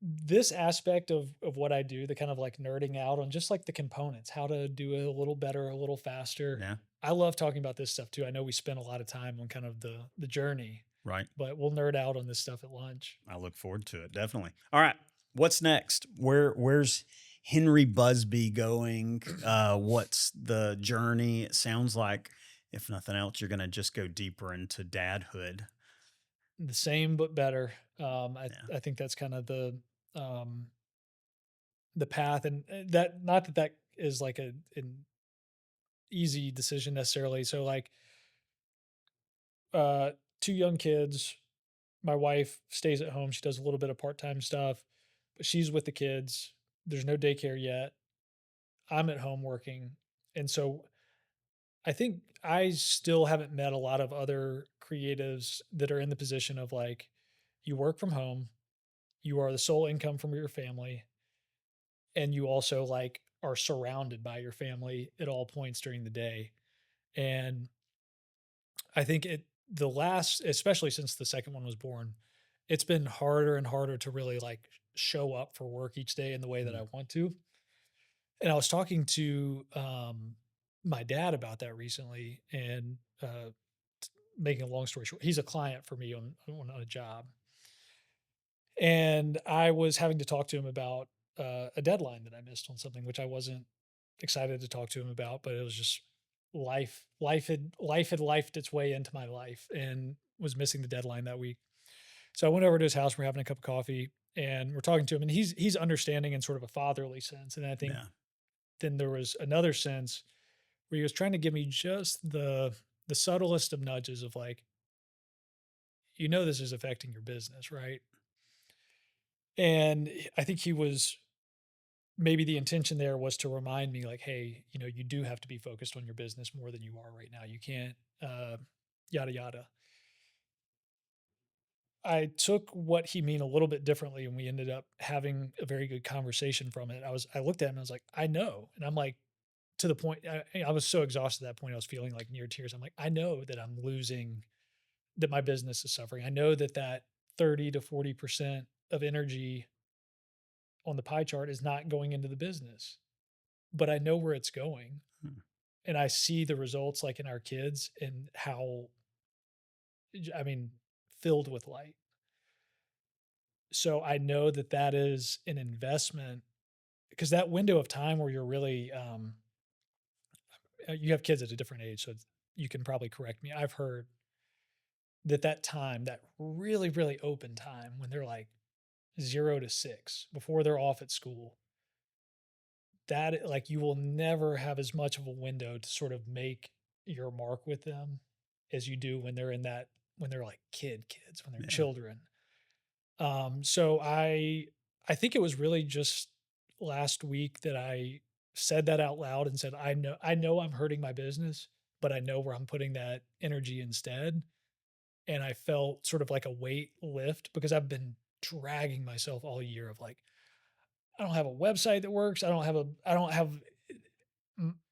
this aspect of what I do, the kind of like nerding out on just like the components, how to do it a little better, a little faster. Yeah, I love talking about this stuff too. I know we spend a lot of time on kind of the journey, right. but we'll nerd out on this stuff at lunch. I look forward to it, definitely. All right, what's next? Where's Henry Busby going? What's the journey? It sounds like, if nothing else, you're gonna just go deeper into dadhood. The same but better. Yeah, I think that's kind of um, the path, and that not that that is like an easy decision necessarily. So like uh, two young kids. My wife stays at home. She does a little bit of part-time stuff, but she's with the kids. There's no daycare yet. I'm at home working. And so I think I still haven't met a lot of other creatives that are in the position of like, you work from home, you are the sole income from your family, and you also like are surrounded by your family at all points during the day. And I think the last, especially since the second one was born, it's been harder and harder to really like show up for work each day in the way that mm, I want to. And I was talking to my dad about that recently, and making a long story short, he's a client for me on a job, and I was having to talk to him about a deadline that I missed on something, which I wasn't excited to talk to him about, but it was just life. Life had lifed its way into my life, and was missing the deadline that week. So I went over to his house. We're having a cup of coffee, and we're talking to him, and he's understanding in sort of a fatherly sense. And I think yeah, then there was another sense where he was trying to give me just the subtlest of nudges of like, this is affecting your business, right? And I think he was maybe the intention there was to remind me like, hey, you do have to be focused on your business more than you are right now. You can't yada yada. I took what he mean a little bit differently, and we ended up having a very good conversation from it. I looked at him and I was like, I know. And I'm like, to the point I was so exhausted at that point, I was feeling like near tears. I'm like, I know that I'm losing, that my business is suffering. I know that that 30 to 40% of energy on the pie chart is not going into the business, but I know where it's going. mm, And I see the results like in our kids and how, I mean, filled with light. So I know that that is an investment, because that window of time where you're really, you have kids at a different age. So you can probably correct me. I've heard that that time, that really, really open time when they're like 0 to 6 before they're off at school, that like you will never have as much of a window to sort of make your mark with them as you do when they're in that, when they're like kids, when they're yeah. children. So I think it was really just last week that I said that out loud and said, I know I'm hurting my business, but I know where I'm putting that energy instead. And I felt sort of like a weight lift, because I've been dragging myself all year of like, I don't have a website that works. I don't have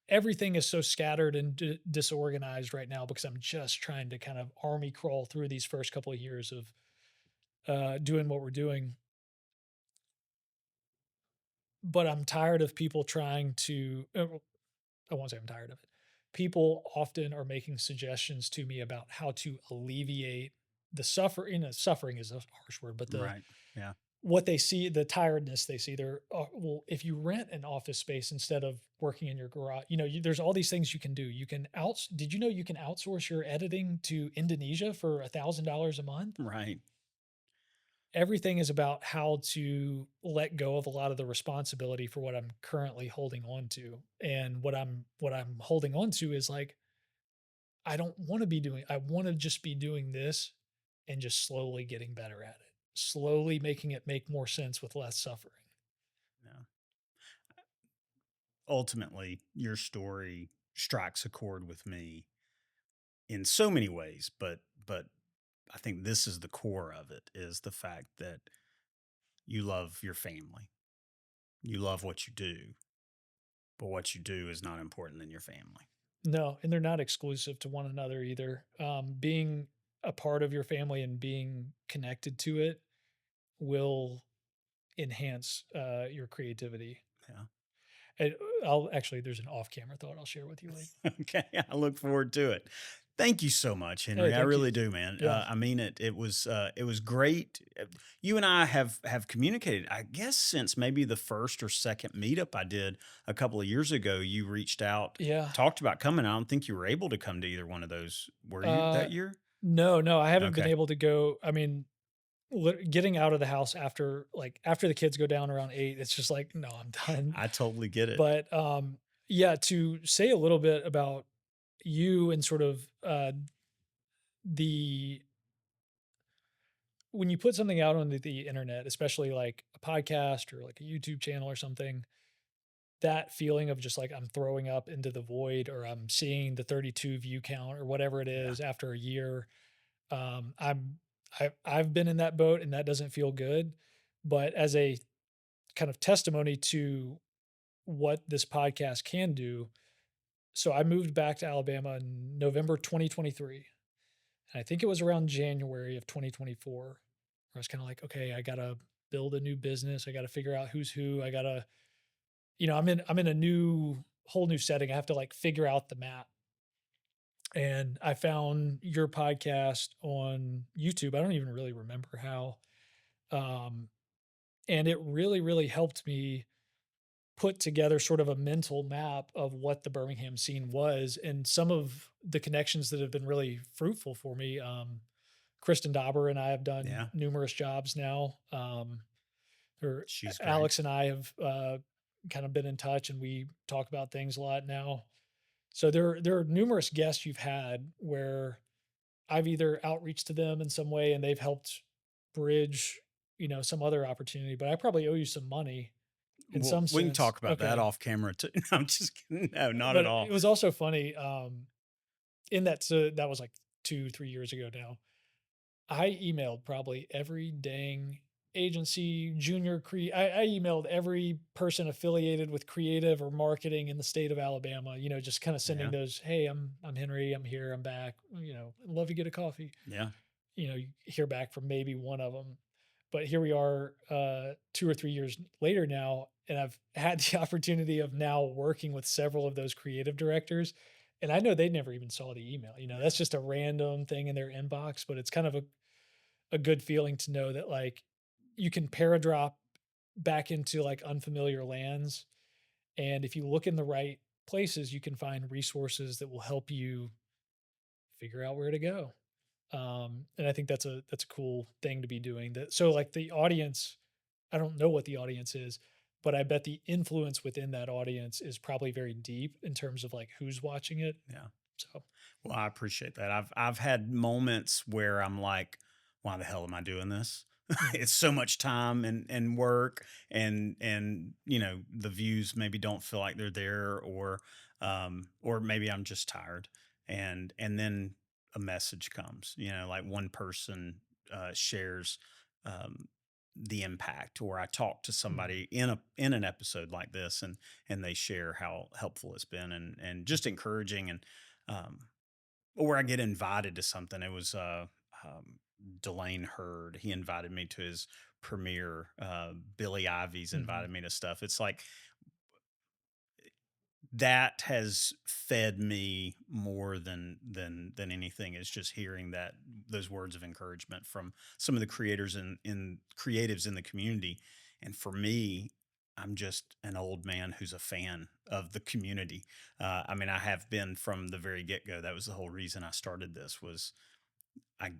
everything is so scattered and disorganized right now, because I'm just trying to kind of army crawl through these first couple of years of doing what we're doing. But I'm tired of people trying to, I won't say I'm tired of it. People often are making suggestions to me about how to alleviate the suffering. Suffering is a harsh word, but Right. Yeah. what they see, the tiredness they see, they're, well, if you rent an office space instead of working in your garage, there's all these things you can do. You can outs. Did you know you can outsource your editing to Indonesia for $1,000 a month? Right. Everything is about how to let go of a lot of the responsibility for what I'm currently holding on to. And what I'm holding on to is like, I want to just be doing this and just slowly getting better at it. Slowly making it make more sense with less suffering. Yeah. Ultimately, your story strikes a chord with me in so many ways, but I think this is the core of it, is the fact that you love your family. You love what you do, but what you do is not important than your family. No, and they're not exclusive to one another either. Being a part of your family and being connected to it will enhance your creativity. Yeah. And I'll actually, there's an off-camera thought I'll share with you later. Okay, I look forward to it. Thank you so much, Hey, Henry. I thank you. really do, man. Yeah, I mean it. It was great. You and I have communicated, I guess, since maybe the first or second meetup I did a couple of years ago. You reached out, yeah. talked about coming. I don't think you were able to come to either one of those. Were you Uh, that year? no, no, I haven't been Okay, able to go. I mean, getting out of the house after the kids go down around 8, it's just like, no, I'm done. I totally get it. But yeah, to say a little bit about you and sort of the when you put something out on the internet, especially like a podcast or like a YouTube channel or something, that feeling of just like I'm throwing up into the void or I'm seeing the 32 view count or whatever it Yeah, is after a year. I've been in that boat and that doesn't feel good. But as a kind of testimony to what this podcast can do, so I moved back to Alabama in November 2023. And I think it was around January of 2024 where I was kind of like, okay, I gotta build a new business. I gotta figure out who's who. I gotta, I'm in a whole new setting. I have to like figure out the map. And I found your podcast on YouTube. I don't even really remember how. Um, and it really, really helped me put together sort of a mental map of what the Birmingham scene was and some of the connections that have been really fruitful for me. Kristen Dauber and I have done yeah, numerous jobs now. Or she's great. Alex and I have kind of been in touch and we talk about things a lot now. So there are numerous guests you've had where I've either outreached to them in some way and they've helped bridge, some other opportunity, but I probably owe you some money in Well, some we can sense. talk about that Okay. off camera too. No, I'm just kidding. No, not at But all. it was also funny, in that, so that was like 2, 3 years ago now. I emailed probably every dang agency, I emailed every person affiliated with creative or marketing in the state of Alabama, just kinda sending Yeah, those, "Hey, I'm Henry, I'm here, I'm back, I'd love to get a coffee." yeah. You hear back from maybe one of them. But here we are, 2 or 3 years later now, and I've had the opportunity of now working with several of those creative directors, and I know they never even saw the email, that's just a random thing in their inbox, but it's kind of a good feeling to know that, like, you can paradrop back into, like, unfamiliar lands, and if you look in the right places, you can find resources that will help you figure out where to go. And I think that's a cool thing to be doing. That so like the audience, I don't know what the audience is, but I bet the influence within that audience is probably very deep in terms of like who's watching it. Yeah. So Well, I appreciate that. I've had moments where I'm like, why the hell am I doing this? mhm, It's so much time and work and the views maybe don't feel like they're there or maybe I'm just tired. And then a message comes, like one person shares um the impact, or I talk to mhm, somebody in an episode like this and they share how helpful it's been and just encouraging um or I get invited to something. It was Delane Hurd. He invited me to his premiere. Billy Ivy's mhm, invited me to stuff. It's like that has fed me more than anything, is just hearing that those words of encouragement from some of the creators and in creatives in the community. And for me, I'm just an old man who's a fan of the community. I mean, I have been from the very get go. That was the whole reason I started this, was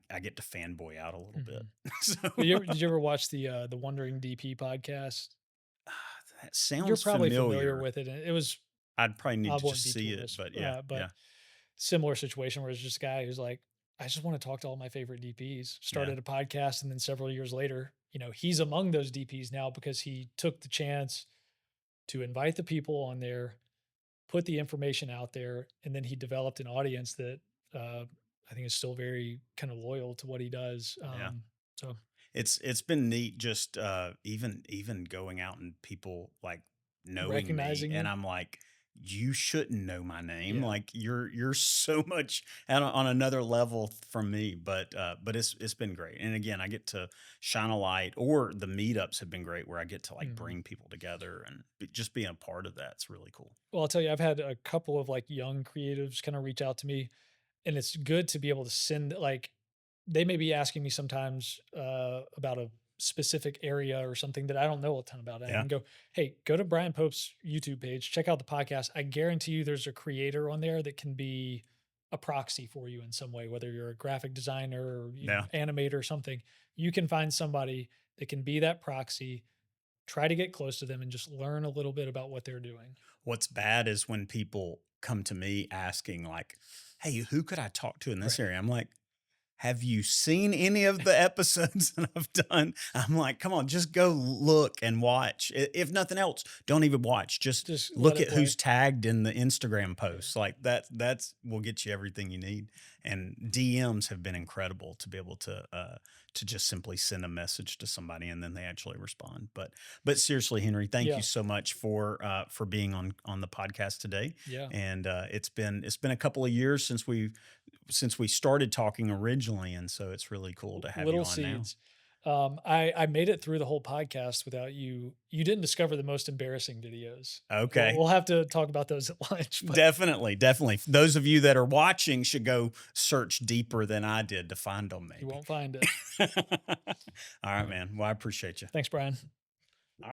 I get to fanboy out a little bit. Mhm. So Did you ever watch the Wandering DP podcast? that You're sounds probably familiar familiar. with it, and it was I'd probably need I to wouldn't just be see it, tourists, but yeah, but yeah, similar situation where it's just a guy who's like, I just want to talk to all my favorite DPs. yeah, Started a podcast, and then several years later, he's among those DPs now because he took the chance to invite the people on there, put the information out there, and then he developed an audience that uh, I think is still very kind of loyal to what he does. yeah. So It's been neat, just even going out and people like knowing me, recognizing and you, I'm like, you shouldn't know my name. yeah. Like you're so much on another level from me, but it's been great. And again, I get to shine a light, or the meetups have been great where I get to like Mhm. bring people together and just being a part of that's really cool. Well, I'll tell you, I've had a couple of like young creatives kind of reach out to me, and it's good to be able to send like they may be asking me sometimes about a specific area or something that I don't know a ton about. And I Yeah. can go, hey, go to Brian Pope's YouTube page, check out the podcast. I guarantee you there's a creator on there that can be a proxy for you in some way, whether you're a graphic designer or, Yeah. animator or something. You can find somebody that can be that proxy, try to get close to them and just learn a little bit about what they're doing. What's bad is when people come to me asking like, "Hey, who could I talk to in this Right. area?" I'm like, have you seen any of the episodes that I've done? I'm like, come on, just go look and watch. If nothing else, don't even watch. Just Just let look it at who's play. tagged in the Instagram Yeah. posts. Like that's will get you everything you need. And DMs have been incredible to be able to just simply send a message to somebody and then they actually respond. But seriously, Henry, thank you Yeah. so much for being on the podcast today. Yeah. And it's been a couple of years since we started talking originally, and so it's really cool to have you Little on now. seeds. I made it through the whole podcast without you. You didn't discover the most embarrassing videos. We'll Okay. have to talk about those at lunch, but Definitely, definitely. Those of you that are watching should go search deeper than I did to find them you maybe. won't find it. All All right, right. man. Well, I appreciate you. Thanks, Brian.